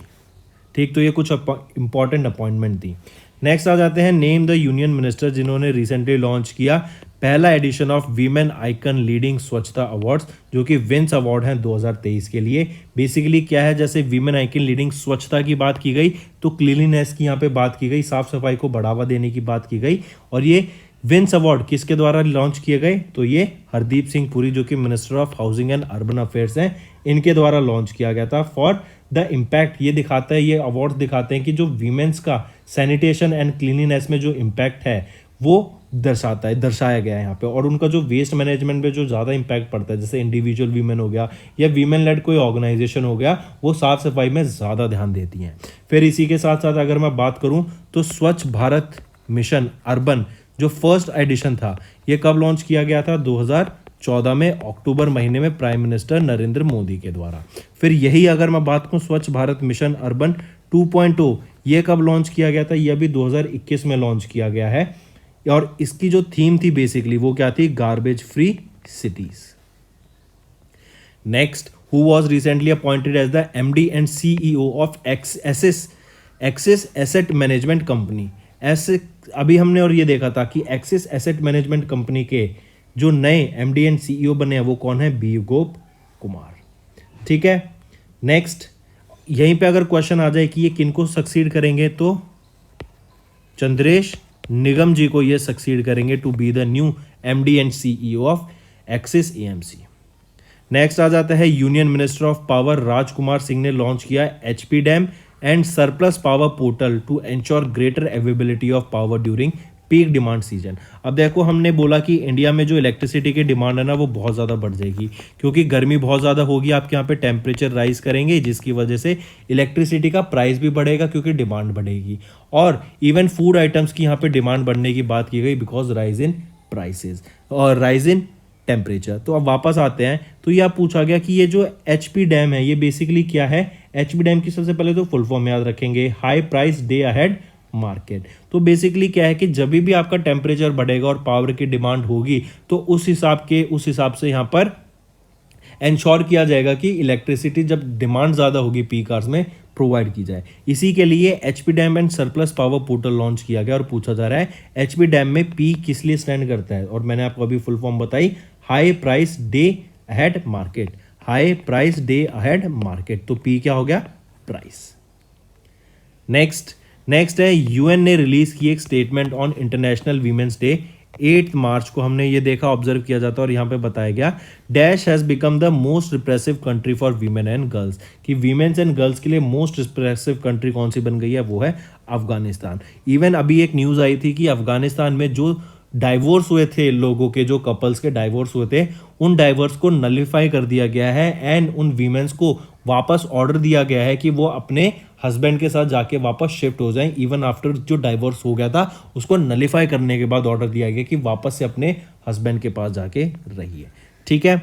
ठीक, तो ये कुछ इंपॉर्टेंट अपॉइंटमेंट थी। नेक्स्ट आ जाते हैं नेम द यूनियन मिनिस्टर जिन्होंने रिसेंटली लॉन्च किया पहला edition of women icon leading Swachhata awards, जो कि विंस अवार्ड हैं 2023 के लिए। बेसिकली क्या है, जैसे वीमेन आइकन लीडिंग स्वच्छता की बात की गई तो क्लीनलीनेस की यहाँ पे बात की गई, साफ सफाई को बढ़ावा देने की बात की गई। और ये विंस अवार्ड किसके द्वारा लॉन्च किए गए, तो ये हरदीप सिंह पुरी जो कि minister of housing and urban affairs हैं, इनके द्वारा लॉन्च किया गया था फॉर द इम्पैक्ट। ये दिखाता है, ये अवार्ड दिखाते हैं कि जो वीमेंस का सैनिटेशन एंड क्लीनिनेस में जो इम्पैक्ट है वो दर्शाया गया है यहाँ पे। और उनका जो वेस्ट मैनेजमेंट पे जो ज़्यादा इम्पैक्ट पड़ता है, जैसे इंडिविजुअल वीमेन हो गया या वीमेन लेड कोई ऑर्गेनाइजेशन हो गया, वो साफ सफाई में ज़्यादा ध्यान देती हैं। फिर इसी के साथ साथ अगर मैं बात करूँ तो स्वच्छ भारत मिशन अर्बन जो फर्स्ट एडिशन था, ये कब लॉन्च किया गया था, 2014 में अक्टूबर महीने में प्राइम मिनिस्टर नरेंद्र मोदी के द्वारा। फिर यही अगर मैं बात करूँ स्वच्छ भारत मिशन अर्बन 2.0, ये कब लॉन्च किया गया था, यह भी 2021 में लॉन्च किया गया है। और इसकी जो थीम थी बेसिकली वो क्या थी, garbage free cities. Next, who was recently appointed as the MD and CEO of Axis asset management company. ऐसे अभी हमने और ये देखा था कि एक्सिस एसेट मैनेजमेंट कंपनी के जो नए एमडी एंड सीईओ बने हैं वो कौन है, बी गोप कुमार। ठीक है, नेक्स्ट यहीं पे अगर क्वेश्चन आ जाए कि ये किनको सक्सीड करेंगे, तो चंद्रेश निगम जी को ये सक्सीड करेंगे to be the new MD and CEO of Axis AMC. Next आ जाता है union minister of power Rajkumar Singh ने लॉन्च किया HP DAM and surplus power portal to ensure greater availability of power during peak demand season. अब देखो, हमने बोला कि इंडिया में जो इलेक्ट्रिसिटी की डिमांड है ना वो बहुत ज़्यादा बढ़ जाएगी, क्योंकि गर्मी बहुत ज़्यादा होगी, आपके यहाँ पे टेम्परेचर राइज करेंगे, जिसकी वजह से इलेक्ट्रिसिटी का प्राइस भी बढ़ेगा क्योंकि डिमांड बढ़ेगी। और इवन फूड आइटम्स की यहाँ पे डिमांड बढ़ने की बात की गई बिकॉज राइज इन प्राइसेस और राइज इन टेम्परेचर। तो अब वापस आते हैं, तो ये पूछा गया कि ये जो एचपी डैम है ये बेसिकली क्या है। एचपी डैम की सबसे पहले तो फुल फॉर्म याद रखेंगे, high price day ahead market. तो बेसिकली क्या है कि जब भी आपका टेम्परेचर बढ़ेगा और पावर की डिमांड होगी तो उस हिसाब से यहाँ पर इंश्योर किया जाएगा कि इलेक्ट्रिसिटी जब डिमांड ज़्यादा होगी पीक आवर्स में प्रोवाइड की जाए। इसी के लिए HP DAM and surplus power portal launch किया गया। और पूछा जा रहा है एचपी डैम में पी किस लिए स्टैंड करता है, और मैंने आपको अभी फुल फॉर्म बताई, high price day ahead market. High price day ahead market, तो पी क्या हो गया, प्राइस। नेक्स्ट है यूएन ने रिलीज की एक statement on international women's day 8 मार्च को। हमने ये देखा, ऑब्जर्व किया जाता है और यहाँ पे बताया गया dash has become the most repressive country for women and girls, कि वीमेंस एंड गर्ल्स के लिए मोस्ट रिप्रेसिव कंट्री कौन सी बन गई है, वो है अफगानिस्तान। इवन अभी एक न्यूज़ आई थी कि अफगानिस्तान में जो डाइवोर्स हुए थे, लोगों के जो कपल्स के डाइवोर्स हुए थे, उन डाइवोर्स को नलिफाई कर दिया गया है एंड उन वीमेंस को वापस ऑर्डर दिया गया है कि वो अपने हस्बैंड के साथ जाके वापस शिफ्ट हो जाएं। इवन आफ्टर जो डाइवोर्स हो गया था उसको नलिफाई करने के बाद ऑर्डर दिया गया कि वापस से अपने हस्बैंड के पास जाके रहिए। ठीक है,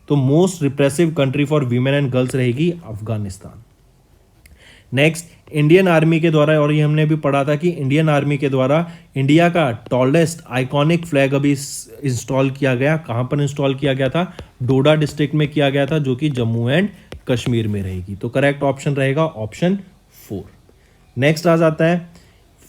तो most repressive country for women and girls रहेगी अफगानिस्तान। नेक्स्ट, इंडियन आर्मी के द्वारा, और ये हमने भी पढ़ा था कि इंडियन आर्मी के द्वारा इंडिया का टॉलेस्ट आइकॉनिक फ्लैग अभी इंस्टॉल किया गया। कहाँ पर इंस्टॉल किया गया था, डोडा डिस्ट्रिक्ट में किया गया था, जो कि जम्मू एंड कश्मीर में रहेगी। तो करेक्ट ऑप्शन रहेगा ऑप्शन 4। नेक्स्ट आ जाता है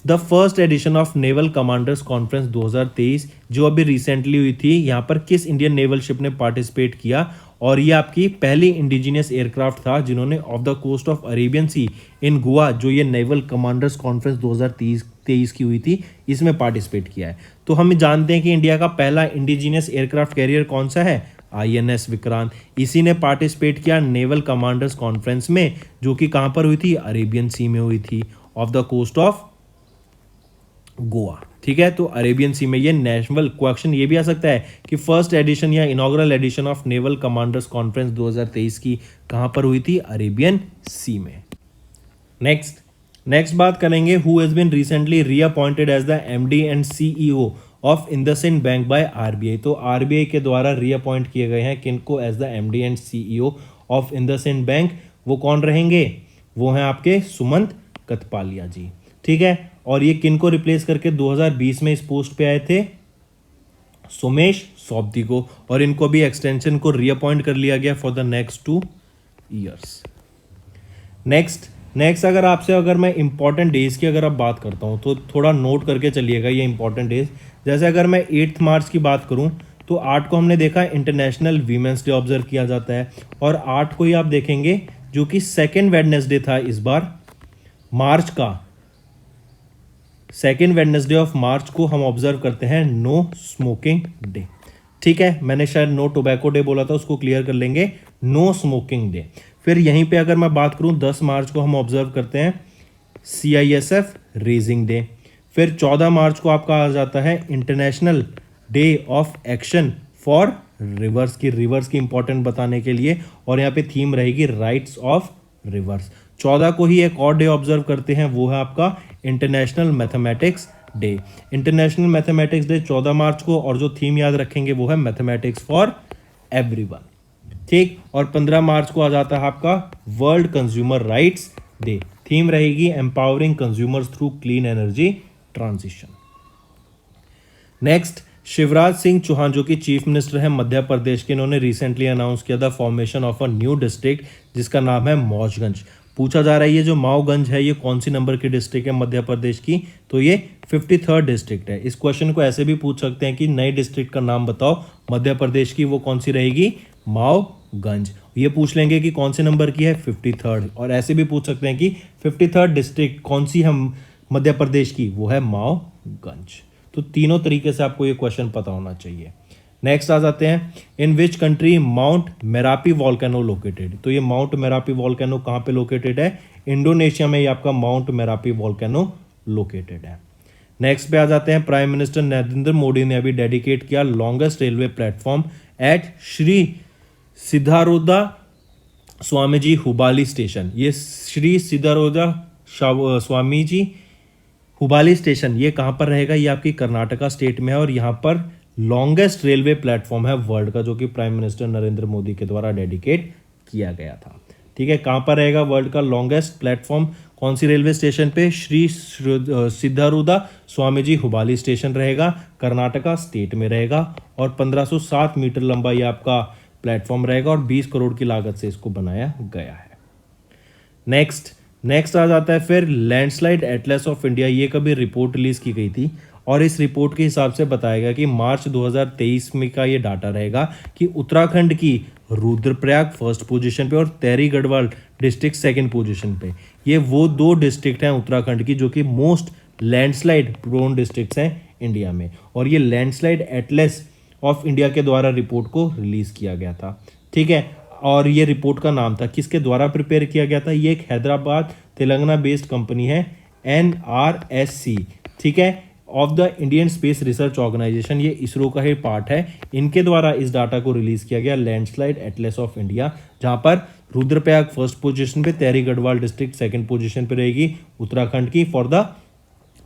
the first edition of naval commanders conference 2023, जो अभी रिसेंटली हुई थी। यहाँ पर किस इंडियन नेवल शिप ने पार्टिसिपेट किया, और ये आपकी पहली इंडिजिनियस एयरक्राफ्ट था जिन्होंने off the coast of Arabian sea in Goa, जो ये नेवल कमांडर्स कॉन्फ्रेंस 2023 की हुई थी, इसमें पार्टिसिपेट किया है। तो हम जानते हैं कि इंडिया का पहला इंडिजिनियस एयरक्राफ्ट कैरियर कौन सा है, INS विक्रांत। इसी ने पार्टिसिपेट किया नेवल कमांडर्स कॉन्फ्रेंस में, जो कि कहाँ पर हुई थी, अरेबियन सी में हुई थी, off the coast of Goa. ठीक है, तो अरेबियन सी में ये नेशनल क्वेश्चन ये भी आ सकता है कि फर्स्ट एडिशन या inaugural edition of naval commanders conference 2023 की कहां पर हुई थी, अरेबियन सी में। नेक्स्ट बात करेंगे who has been recently reappointed as the MD and CEO of IndusInd Bank by RBI। तो RBI के द्वारा रीअपॉइंट किए गए हैं किनको as the MD and CEO of IndusInd Bank. वो कौन रहेंगे, वो हैं आपके सुमंत कथपालिया जी। ठीक है, और ये किनको रिप्लेस करके 2020 में इस पोस्ट पे आए थे, सोमेश सोबती को, और इनको भी एक्सटेंशन को रीअपॉइंट कर लिया गया for the next 2 years. Next अगर मैं इंपॉर्टेंट डेज की अगर आप बात करता हूँ तो थोड़ा नोट करके चलिएगा ये इंपॉर्टेंट डेज। जैसे अगर मैं 8 मार्च की बात करूँ तो 8 को हमने देखा इंटरनेशनल वीमेंस डे ऑब्जर्व किया जाता है, और 8 को ही आप देखेंगे जो कि सेकेंड वेडनेसडे था इस बार मार्च का, सेकेंड वेडनेसडे ऑफ मार्च को हम ऑब्जर्व करते हैं नो स्मोकिंग डे। ठीक है, मैंने शायद नो टोबैको डे बोला था, उसको क्लियर कर लेंगे, नो स्मोकिंग डे। फिर यहीं पे अगर मैं बात करूं 10 मार्च को हम ऑब्जर्व करते हैं CISF रेजिंग डे। फिर 14 मार्च को आपका आ जाता है international day of action for reverse की इंपॉर्टेंट बताने के लिए, और यहाँ पे थीम रहेगी राइट्स ऑफ रिवर्स। 14 को ही एक और डे ऑब्जर्व करते हैं, वो है आपका international mathematics day. International mathematics day 14 मार्च को, और जो थीम याद रखेंगे वो है मैथमेटिक्स फॉर एवरीवन। ठीक, और 15 मार्च को आ जाता है आपका world consumer rights day. Theme रहेगी empowering consumers through clean energy transition. Next, Shivraj Singh Chouhan जो कि चीफ मिनिस्टर है मध्य प्रदेश के, इन्होंने रिसेंटली अनाउंस किया था formation of a new district जिसका नाम है मौजगंज। पूछा जा रहा है ये जो माओगंज है ये कौन सी नंबर की डिस्ट्रिक्ट है मध्य प्रदेश की, तो ये 53rd डिस्ट्रिक्ट है। इस क्वेश्चन को ऐसे भी पूछ सकते हैं कि नई डिस्ट्रिक्ट का नाम बताओ मध्य प्रदेश की, वो कौन सी रहेगी, माओगंज। ये पूछ लेंगे कि कौन से नंबर की है, 53rd, और ऐसे भी पूछ सकते हैं कि 53rd डिस्ट्रिक्ट कौन सी हम मध्य प्रदेश की, वो है माओगंज। तो तीनों तरीके से आपको ये क्वेश्चन पता होना चाहिए। नेक्स्ट आ जाते हैं, in which country Mount Merapi volcano located. तो ये माउंट मेरापी वॉल्केनो कहाँ पे लोकेटेड है, इंडोनेशिया में ये आपका माउंट मेरापी वॉल्केनो लोकेटेड है। नेक्स्ट पे आ जाते हैं, प्राइम मिनिस्टर नरेंद्र मोदी ने अभी डेडिकेट किया longest railway platform at Shri Siddharoodha Swami ji Hubballi station. ये श्री सिद्धारोदा स्वामी जी हुबाली स्टेशन ये कहाँ पर रहेगा, ये आपकी कर्नाटका स्टेट में है, और यहाँ पर लॉन्गेस्ट रेलवे प्लेटफॉर्म है वर्ल्ड का, जो कि प्राइम मिनिस्टर नरेंद्र मोदी के द्वारा डेडिकेट किया गया था। ठीक है, कहाँ पर रहेगा वर्ल्ड का लॉन्गेस्ट प्लेटफॉर्म, कौन सी रेलवे स्टेशन पे, श्री सिद्धारूदा स्वामी जी हुबाली स्टेशन रहेगा, कर्नाटका स्टेट में रहेगा, और 1507 मीटर लंबा ये आपका प्लेटफॉर्म रहेगा, और 20 करोड़ की लागत से इसको बनाया गया है। नेक्स्ट आ जाता है फिर लैंडस्लाइड एटलस ऑफ इंडिया। ये कभी रिपोर्ट रिलीज की गई थी, और इस रिपोर्ट के हिसाब से बताया गया कि मार्च 2023 में का ये डाटा रहेगा कि उत्तराखंड की रुद्रप्रयाग फर्स्ट पोजीशन पे और तेरी गढ़वाल डिस्ट्रिक्ट सेकंड पोजीशन पे। ये वो दो डिस्ट्रिक्ट हैं उत्तराखंड की जो कि मोस्ट लैंडस्लाइड प्रोन डिस्ट्रिक्ट्स हैं इंडिया में, और ये लैंडस्लाइड एटलस ऑफ इंडिया के द्वारा रिपोर्ट को रिलीज किया गया था। ठीक है, और ये रिपोर्ट का नाम था, किसके द्वारा प्रिपेयर किया गया था, ये एक हैदराबाद तेलंगाना बेस्ड कंपनी है NRSC, ठीक है, of the Indian space research organisation. ये इसरो का ही पार्ट है, इनके द्वारा इस डाटा को रिलीज किया गया लैंडस्लाइड एटलस ऑफ इंडिया, जहां पर रुद्रप्रयाग फर्स्ट पोजीशन पे, तेरी गढ़वाल डिस्ट्रिक्ट सेकंड पोजीशन पे रहेगी उत्तराखंड की for the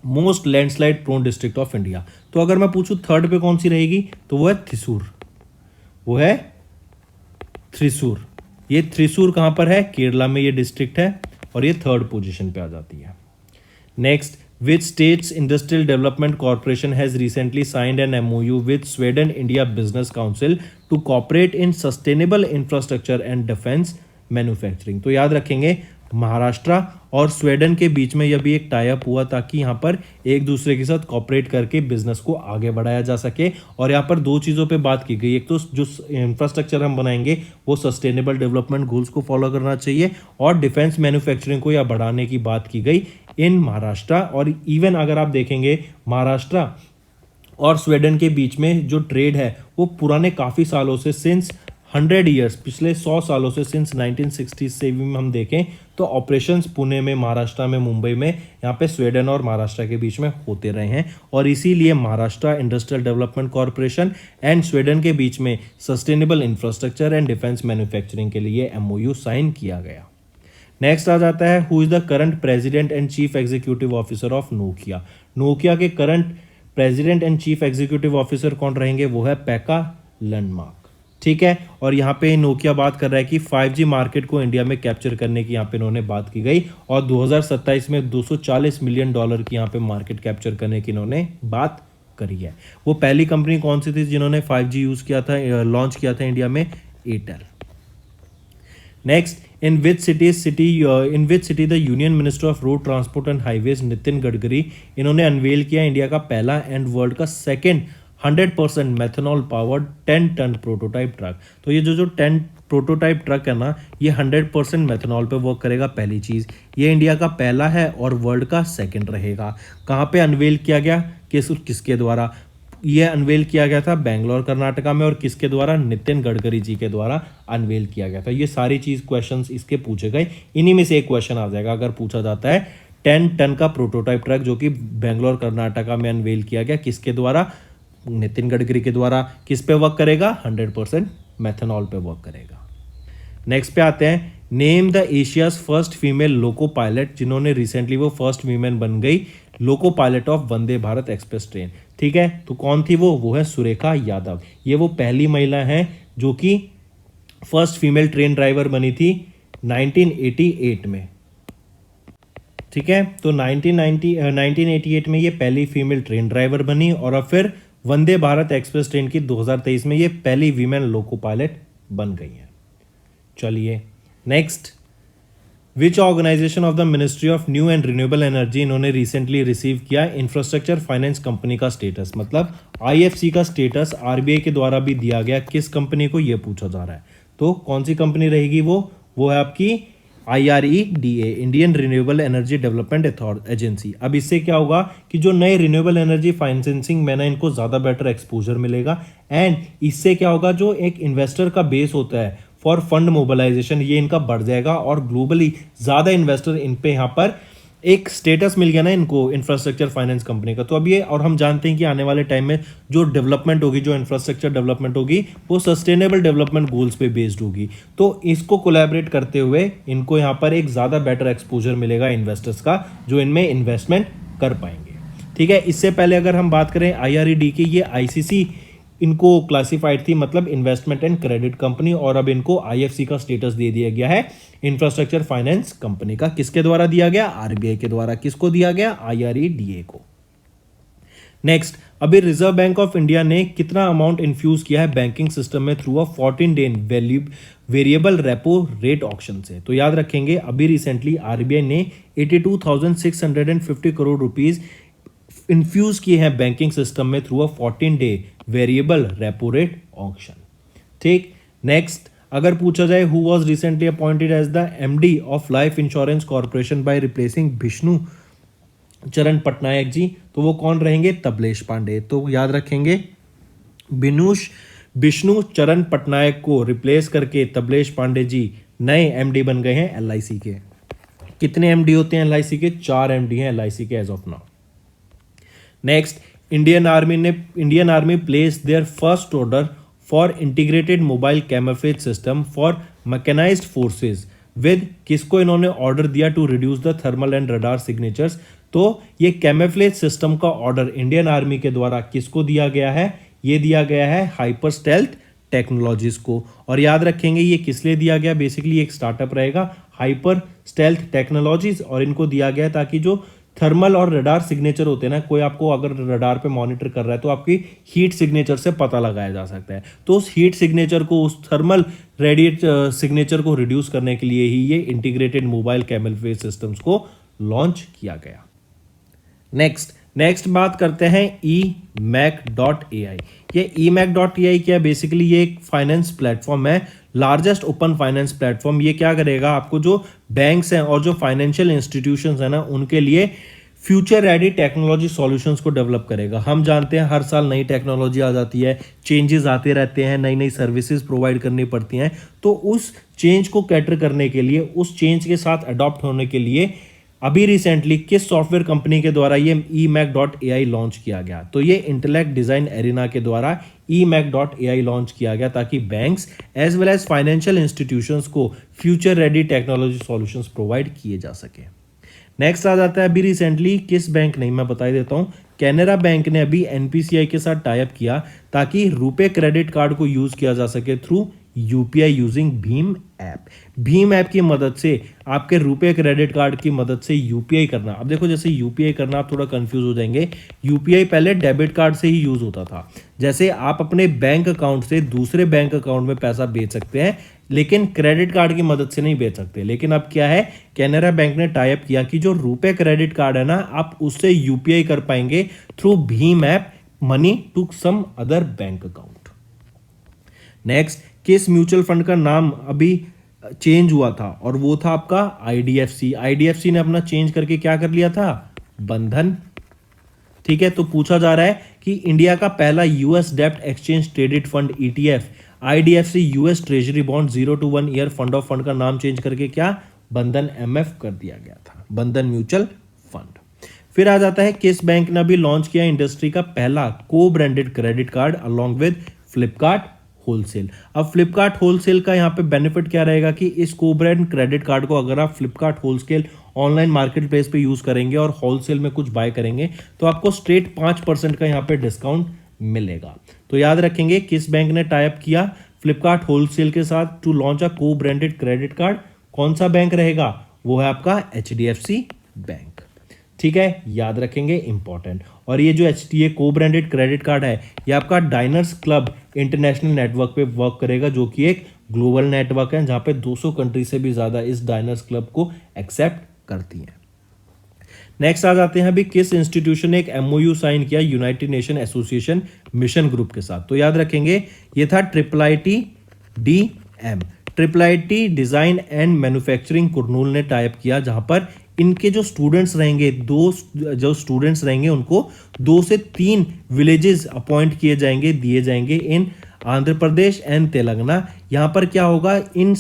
most landslide prone district of India. तो अगर मैं पूछूं थर्ड पे कौन सी रहेगी, तो वो है थ्रिसूर, वो है थ्रिसूर। ये थ्रिसूर कहां पर है, केरला में ये डिस्ट्रिक्ट है, और ये थर्ड पोजीशन पे आ जाती है। Next, which states industrial development corporation has recently signed an MOU with Sweden India Business Council to cooperate in sustainable infrastructure and defense manufacturing. तो याद रखेंगे महाराष्ट्र और स्वीडन के बीच में यह भी एक टाई अप हुआ ताकि यहाँ पर एक दूसरे के साथ कॉपरेट करके बिजनेस को आगे बढ़ाया जा सके। और यहाँ पर दो चीज़ों पे बात की गई, एक तो जो इंफ्रास्ट्रक्चर हम बनाएंगे वो सस्टेनेबल डेवलपमेंट गोल्स को फॉलो करना चाहिए, और डिफेंस मैन्युफैक्चरिंग को या बढ़ाने की बात की गई इन महाराष्ट्र। और इवन अगर आप देखेंगे महाराष्ट्र और स्वीडन के बीच में जो ट्रेड है वो पुराने काफ़ी सालों से सिंस 100 ईयर्स, पिछले 100 सालों से सिंस 1960 से भी हम देखें तो ऑपरेशंस पुणे में, महाराष्ट्र में, मुंबई में, यहाँ पे स्वीडन और महाराष्ट्र के बीच में होते रहे हैं। और इसीलिए Maharashtra industrial development corporation and Sweden के बीच में sustainable infrastructure and defence manufacturing के लिए MOU साइन किया गया। नेक्स्ट आ जाता है, who is the current president and chief executive officer of Nokia. Nokia के current president and chief executive officer कौन रहेंगे, वो है पेका लंडमार्क। ठीक है, और यहाँ पे नोकिया बात कर रहा है कि 5G मार्केट को इंडिया में कैप्चर करने की यहाँ पे इन्होंने बात की गई, और 2027 में $240 मिलियन की यहाँ पे मार्केट कैप्चर करने की इन्होंने बात करी है। वो पहली कंपनी कौन सी थी जिन्होंने 5G यूज़ किया था, लॉन्च किया था इंडिया में? Airtel. Next, in which city the union minister of road transport and highways Nitin Gadkari, इन्होंने अनवेल किया इंडिया का पहला एंड वर्ल्ड का second 100% methanol powered 10 tonne prototype truck. तो ये जो 10 प्रोटोटाइप ट्रक है ना, ये 100% मेथनॉल पे वर्क करेगा। पहली चीज़, ये इंडिया का पहला है और वर्ल्ड का सेकंड रहेगा। कहाँ पे अनवेल किया गया, किसके द्वारा? ये अनवेल किया गया था बेंगलोर कर्नाटका में, और किसके द्वारा? नितिन गडकरी जी के द्वारा अनवेल किया गया था। ये सारी चीज़ क्वेश्चंस इसके पूछे गए, इन्हीं में से एक क्वेश्चन आ जाएगा अगर पूछा जाता है। 10 टन का प्रोटोटाइप ट्रक जो कि बेंगलोर कर्नाटका में अनवेल किया गया, किसके द्वारा? नितिन गडकरी के द्वारा। किस पे वर्क करेगा? 100% मेथनॉल पे वर्क करेगा। नेक्स्ट पे आते हैं, name the Asia's first female loco pilot, जिन्होंने रिसेंटली वो फर्स्ट वीमेन बन गई loco pilot of Vande Bharat express train. ठीक है, तो कौन थी वो है सुरेखा यादव। ये वो पहली महिला है जो कि फर्स्ट फीमेल ट्रेन ड्राइवर बनी थी 1988 में। ठीक है, तो 1988 में ये पहली फीमेल ट्रेन ड्राइवर बनी, और अब फिर वंदे भारत एक्सप्रेस ट्रेन की 2023 में ये पहली वीमेन लोको पायलट बन गई है। चलिए next, which organisation of the ministry of new and renewable energy, इन्होंने रिसेंटली रिसीव किया इंफ्रास्ट्रक्चर फाइनेंस कंपनी का स्टेटस, मतलब IFC का स्टेटस RBI के द्वारा भी दिया गया। किस कंपनी को, ये पूछा जा रहा है। तो कौन सी कंपनी रहेगी वो है आपकी IREDA, Indian renewable energy development agency. अब इससे क्या होगा कि जो नए रिन्यूएबल एनर्जी फाइनेंसिंग में ना, इनको ज़्यादा बेटर एक्सपोजर मिलेगा, एंड इससे क्या होगा, जो एक इन्वेस्टर का बेस होता है फॉर फंड मोबिलाइजेशन, ये इनका बढ़ जाएगा, और ग्लोबली ज़्यादा इन्वेस्टर इन पे यहाँ पर एक स्टेटस मिल गया ना इनको इंफ्रास्ट्रक्चर फाइनेंस कंपनी का। तो अब ये, और हम जानते हैं कि आने वाले टाइम में जो डेवलपमेंट होगी, जो इंफ्रास्ट्रक्चर डेवलपमेंट होगी, वो सस्टेनेबल डेवलपमेंट गोल्स पे बेस्ड होगी। तो इसको कोलैबोरेट करते हुए इनको यहाँ पर एक ज़्यादा बेटर एक्सपोजर मिलेगा इन्वेस्टर्स का, जो इनमें इन्वेस्टमेंट कर पाएंगे। ठीक है, इससे पहले अगर हम बात करें IRED की, ये ICC इनको क्लासिफाइड थी, मतलब इन्वेस्टमेंट एंड क्रेडिट कंपनी, और अब इनको IFC का स्टेटस दे दिया गया है इंफ्रास्ट्रक्चर फाइनेंस कंपनी का। किसके द्वारा दिया गया? RBI के द्वारा। किसको दिया गया? IREDA को। नेक्स्ट, अभी रिजर्व बैंक ऑफ इंडिया ने कितना अमाउंट इन्फ्यूज किया है बैंकिंग सिस्टम में थ्रू अ 14-डे वेरिएबल रेपो रेट ऑक्शन से? तो याद रखेंगे, अभी रिसेंटली RBI ने 82,650 करोड़ रुपीज इन्फ्यूज किए हैं बैंकिंग सिस्टम में थ्रू अ 14-डे वेरिएबल रेपो रेट ऑक्शन। ठीक, नेक्स्ट, अगर पूछा जाए who was recently appointed as the MD of life insurance corporation by replacing Vishnu Charan Patnaik जी, तो वो कौन रहेंगे? तबलेश पांडे। तो याद रखेंगे, विष्णु चरण पटनायक को रिप्लेस करके तबलेश पांडे जी नए MD बन गए हैं LIC के। कितने MD होते हैं LIC के? 4 MD हैं LIC के as of now. Next, Indian army place their first order for integrated mobile camouflage system for mechanised forces with, किसको इन्होंने ऑर्डर दिया? To reduce the thermal and radar signatures. तो ये कैमोफ्लेज सिस्टम का order Indian army के द्वारा किसको दिया गया है? ये दिया गया है हाइपर स्टेल्थ टेक्नोलॉजीज को। और याद रखेंगे ये किस लिए दिया गया? बेसिकली एक स्टार्टअप रहेगा हाइपर स्टेल्थ टेक्नोलॉजीज, और इनको दिया गया है ताकि जो थर्मल और रडार सिग्नेचर होते हैं ना, कोई आपको अगर रडार पे मॉनिटर कर रहा है तो आपकी हीट सिग्नेचर से पता लगाया जा सकता है। तो उस हीट सिग्नेचर को, उस थर्मल रेडिएट सिग्नेचर को रिड्यूस करने के लिए ही ये इंटीग्रेटेड मोबाइल कैमोफ्लेज सिस्टम्स को लॉन्च किया गया। नेक्स्ट बात करते हैं eMACH.ai। ये eMACH.ai क्या है? बेसिकली ये एक फाइनेंस प्लेटफॉर्म है, लार्जेस्ट ओपन फाइनेंस प्लेटफॉर्म। ये क्या करेगा, आपको जो बैंक्स हैं और जो फाइनेंशियल इंस्टीट्यूशंस हैं ना, उनके लिए फ्यूचर रेडी टेक्नोलॉजी सॉल्यूशंस को डेवलप करेगा। हम जानते हैं हर साल नई टेक्नोलॉजी आ जाती है, चेंजेस आते रहते हैं, नई नई सर्विसेज प्रोवाइड करनी पड़ती हैं। तो उस चेंज को कैटर करने के लिए, उस चेंज के साथ अडॉप्ट होने के लिए अभी रिसेंटली किस सॉफ्टवेयर कंपनी के द्वारा ये eMACH.ai लॉन्च किया गया? तो ये इंटेलेक्ट डिजाइन एरिना के द्वारा eMACH.ai लॉन्च किया गया, ताकि banks as well as financial institutions को future ready technology solutions provide किए जा सके। नेक्स्ट आ जाता है, अभी रिसेंटली किस बैंक ने, मैं बता देता हूँ, कैनरा बैंक ने अभी NPCI के साथ टाई अप किया ताकि रुपे क्रेडिट कार्ड को यूज किया जा सके through UPI using Bhim app. Bhim app की मदद से आपके रुपए क्रेडिट कार्ड की मदद से यूपीआई करना। अब देखो जैसे यूपीआई करना आप थोड़ा कंफ्यूज हो जाएंगे। यूपीआई पहले डेबिट कार्ड से ही यूज होता था। जैसे आप अपने बैंक अकाउंट से दूसरे बैंक अकाउंट में पैसा भेज सकते हैं, लेकिन क्रेडिट कार्ड की मदद से नहीं भेज सकते। लेकिन अब क्या है, कैनरा बैंक ने टाई अप किया कि जो रुपए क्रेडिट कार्ड है ना, आप उससे यूपीआई कर पाएंगे थ्रू भीम app money to some other bank account. Next, किस म्यूचुअल फंड का नाम अभी चेंज हुआ था, और वो था आपका आईडीएफसी। आईडीएफसी ने अपना चेंज करके क्या कर लिया था, बंधन। ठीक है, तो पूछा जा रहा है कि इंडिया का पहला यूएस डेब्ट exchange traded fund ETF IDFC US treasury bond 0 to 1 year fund of fund का नाम चेंज करके क्या, बंधन एमएफ कर दिया गया था, बंधन म्यूचुअल फंड। फिर आ जाता है किस बैंक ने अभी लॉन्च किया इंडस्ट्री का पहला को branded credit card along with Flipkart wholesale. अब फ्लिपकार्ट होलसेल का यहाँ पे बेनिफिट क्या रहेगा कि इस को ब्रांड क्रेडिट कार्ड को अगर आप Flipkart wholesale online market place पे यूज करेंगे और होलसेल में कुछ बाय करेंगे तो आपको स्ट्रेट 5% का यहाँ पे डिस्काउंट मिलेगा। तो याद रखेंगे किस बैंक ने टाई अप किया फ्लिपकार्ट होलसेल के साथ टू लॉन्च अ को ब्रांडेड क्रेडिट कार्ड। कौन सा बैंक रहेगा, वो है आपका एचडीएफसी बैंक। ठीक है, याद रखेंगे, इंपॉर्टेंट। और ये जो एचटीए को ब्रांडेड क्रेडिट कार्ड है ये आपका डाइनर्स क्लब इंटरनेशनल नेटवर्क पे वर्क करेगा, जो कि एक ग्लोबल नेटवर्क है जहां पे 200 कंट्री से भी ज्यादा इस डाइनर्स क्लब को एक्सेप्ट करती हैं। नेक्स्ट आ जाते हैं अभी किस इंस्टीट्यूशन ने एक एमओयू साइन किया United nation association mission group के साथ। तो याद रखेंगे ये था IIIT-DM, IIIT design and manufacturing Kurnool ने टाई अप किया, जहां पर इनके जो स्टूडेंट्स रहेंगे उनको 2 से 3 विलेजेस अपॉइंट किए जाएंगे, दिए जाएंगे इन आंध्र प्रदेश एंड तेलंगाना। यहाँ पर क्या होगा, इन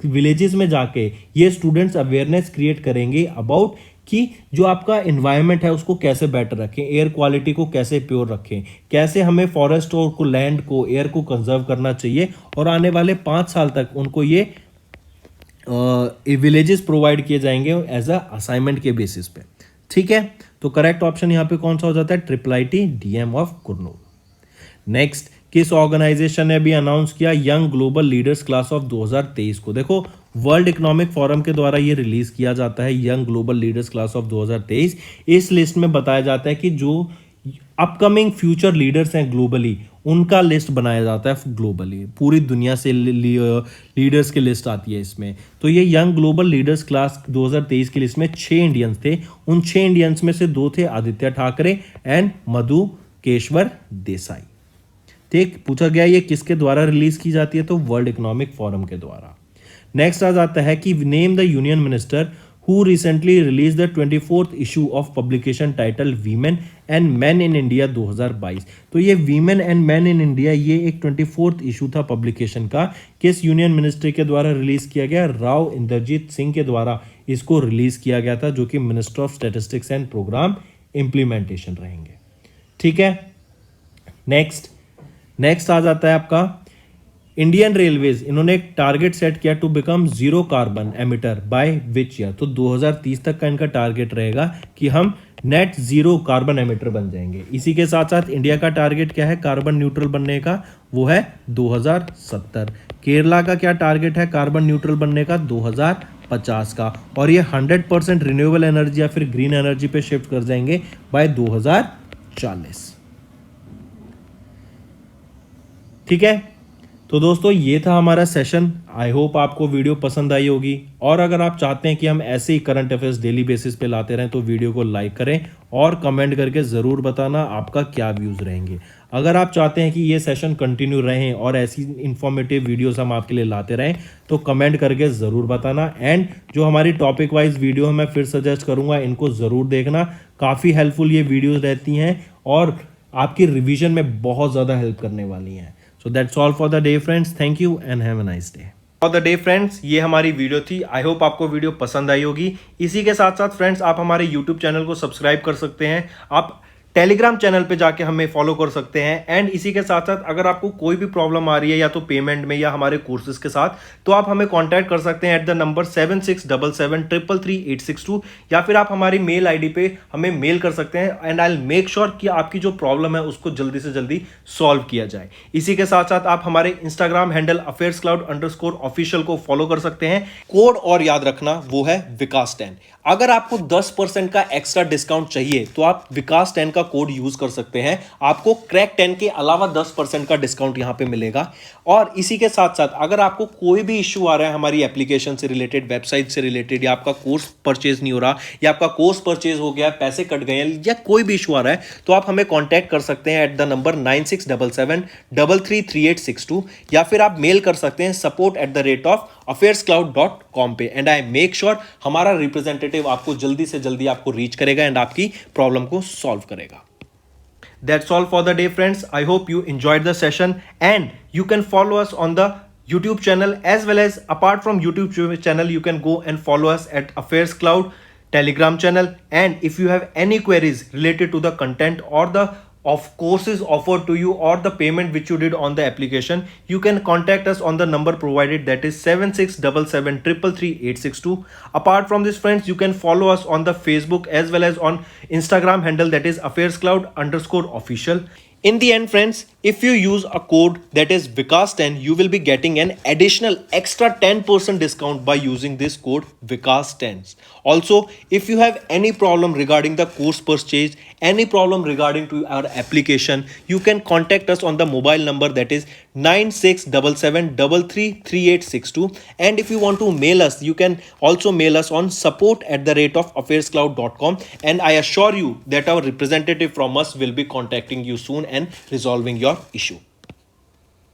विलेजेस में जाके ये स्टूडेंट्स अवेयरनेस क्रिएट करेंगे अबाउट कि जो आपका एनवायरनमेंट है उसको कैसे बेटर रखें, एयर क्वालिटी को कैसे प्योर रखें, कैसे हमें फॉरेस्ट और को लैंड को एयर को कंजर्व करना चाहिए, और आने वाले 5 साल तक उनको ये विलेजेस प्रोवाइड किए जाएंगे एज अ असाइनमेंट के बेसिस पे। ठीक है, तो करेक्ट ऑप्शन यहाँ पे कौन सा हो जाता है, IIIT-DM ऑफ कुरनूल। नेक्स्ट, किस ऑर्गेनाइजेशन ने भी अनाउंस किया young global leaders class of 2023 को। देखो वर्ल्ड इकोनॉमिक फोरम के द्वारा ये रिलीज किया जाता है young global leaders class of 2023। इस लिस्ट में बताया जाता है कि जो अपकमिंग फ्यूचर लीडर्स हैं ग्लोबली उनका लिस्ट बनाया जाता है ग्लोबली, पूरी दुनिया से लीडर्स की लिस्ट आती है इसमें। तो ये यंग ग्लोबल लीडर्स क्लास 2023 की लिस्ट में 6 इंडियंस थे। उन 6 इंडियंस में से 2 थे आदित्य ठाकरे एंड मधु केशवर देसाई। ठीक, पूछा गया ये किसके द्वारा रिलीज की जाती है, तो वर्ल्ड इकोनॉमिक फोरम के द्वारा। नेक्स्ट आ जाता है कि name the union minister who recently released the 24th issue of publication titled Women and Men in India 2022। तो ये Women and Men in India ये एक 24th इशू था पब्लिकेशन का, किस यूनियन मिनिस्ट्री के द्वारा रिलीज किया गया, राव इंद्रजीत सिंह के द्वारा इसको रिलीज किया गया था, जो कि minister of statistics and programme implementation रहेंगे। ठीक है, नेक्स्ट आ जाता है आपका इंडियन रेलवेज, इन्होंने एक टारगेट सेट किया to become 0 carbon emitter by which year. तो 2030 तक का इनका टारगेट रहेगा कि हम नेट 0 कार्बन एमिटर बन जाएंगे। इसी के साथ साथ इंडिया का टारगेट क्या है कार्बन न्यूट्रल बनने का, वो है 2070। केरला का क्या टारगेट है कार्बन न्यूट्रल बनने का, 2050 का। और ये 100% रिन्यूएबल एनर्जी या फिर ग्रीन एनर्जी पे शिफ्ट कर जाएंगे बाय 2040। ठीक है, तो दोस्तों ये था हमारा सेशन। आई होप आपको वीडियो पसंद आई होगी, और अगर आप चाहते हैं कि हम ऐसे ही करंट अफेयर्स डेली बेसिस पे लाते रहें तो वीडियो को लाइक करें और कमेंट करके ज़रूर बताना आपका क्या व्यूज़ रहेंगे। अगर आप चाहते हैं कि ये सेशन कंटिन्यू रहें और ऐसी इन्फॉर्मेटिव वीडियोस हम आपके लिए लाते रहें तो कमेंट करके ज़रूर बताना। एंड जो हमारी टॉपिक वाइज वीडियो है मैं फिर सजेस्ट करूँगा, इनको ज़रूर देखना, काफ़ी हेल्पफुल ये वीडियोज़ रहती हैं और आपकी रिविजन में बहुत ज़्यादा हेल्प करने वाली हैं। So that's all for the day friends. Thank you and have a nice day. For the day friends, ये हमारी वीडियो थी। आई होप आपको वीडियो पसंद आई होगी। इसी के साथ साथ फ्रेंड्स आप हमारे YouTube चैनल को सब्सक्राइब कर सकते हैं। आप टेलीग्राम चैनल पे जाके हमें फॉलो कर सकते हैं। एंड इसी के साथ साथ अगर आपको कोई भी प्रॉब्लम आ रही है या तो पेमेंट में या हमारे कोर्सेज के साथ, तो आप हमें कांटेक्ट कर सकते हैं एट द नंबर 7677333862, या फिर आप हमारी मेल आईडी पे हमें मेल कर सकते हैं and I will make sure कि आपकी जो प्रॉब्लम है उसको जल्दी से जल्दी सॉल्व किया जाए। इसी के साथ साथ आप हमारे इंस्टाग्राम हैंडल affairscloud_official को फॉलो कर सकते हैं। कोड और याद रखना वो है विकास10। अगर आपको 10% का एक्स्ट्रा डिस्काउंट चाहिए तो आप विकास10 का कोड यूज कर सकते हैं, आपको क्रैक 10 के अलावा 10% का डिस्काउंट यहां पे मिलेगा। और इसी के साथ साथ अगर आपको कोई भी इश्यू आ रहा है हमारी एप्लीकेशन से रिलेटेड, वेबसाइट से रिलेटेड, या आपका कोर्स परचेज नहीं हो रहा, या आपका कोर्स परचेज हो गया, पैसे कट गए हैं, या कोई भी इशू आ रहा है, तो आप हमें कॉन्टैक्ट कर सकते हैं एट द नंबर 9677333862, या फिर आप मेल कर सकते हैं support@affairscloud.com पे। एंड आई मेक श्योर हमारा रिप्रेजेंटेटिव आपको जल्दी से जल्दी आपको रीच करेगा एंड आपकी प्रॉब्लम को सॉल्व करेगा। That's all for the day, friends. I hope you enjoyed the session, and you can follow us on the YouTube channel, as well as apart from YouTube channel, you can go and follow us at Affairs Cloud Telegram channel. And if you have any queries related to the content or the of courses offered to you or the payment which you did on the application, you can contact us on the number provided, that is 7677333862. Apart from this, friends, you can follow us on the Facebook as well as on Instagram handle, that is affairscloud_official. In the end, friends, if you use a code that is Vikas10, you will be getting an additional extra 10% discount by using this code Vikas10. Also, if you have any problem regarding the course purchase, any problem regarding to our application, you can contact us on the mobile number, that is 9677333862. And if you want to mail us, you can also mail us on support@affairscloud.com, and I assure you that our representative from us will be contacting you soon and resolving your issue.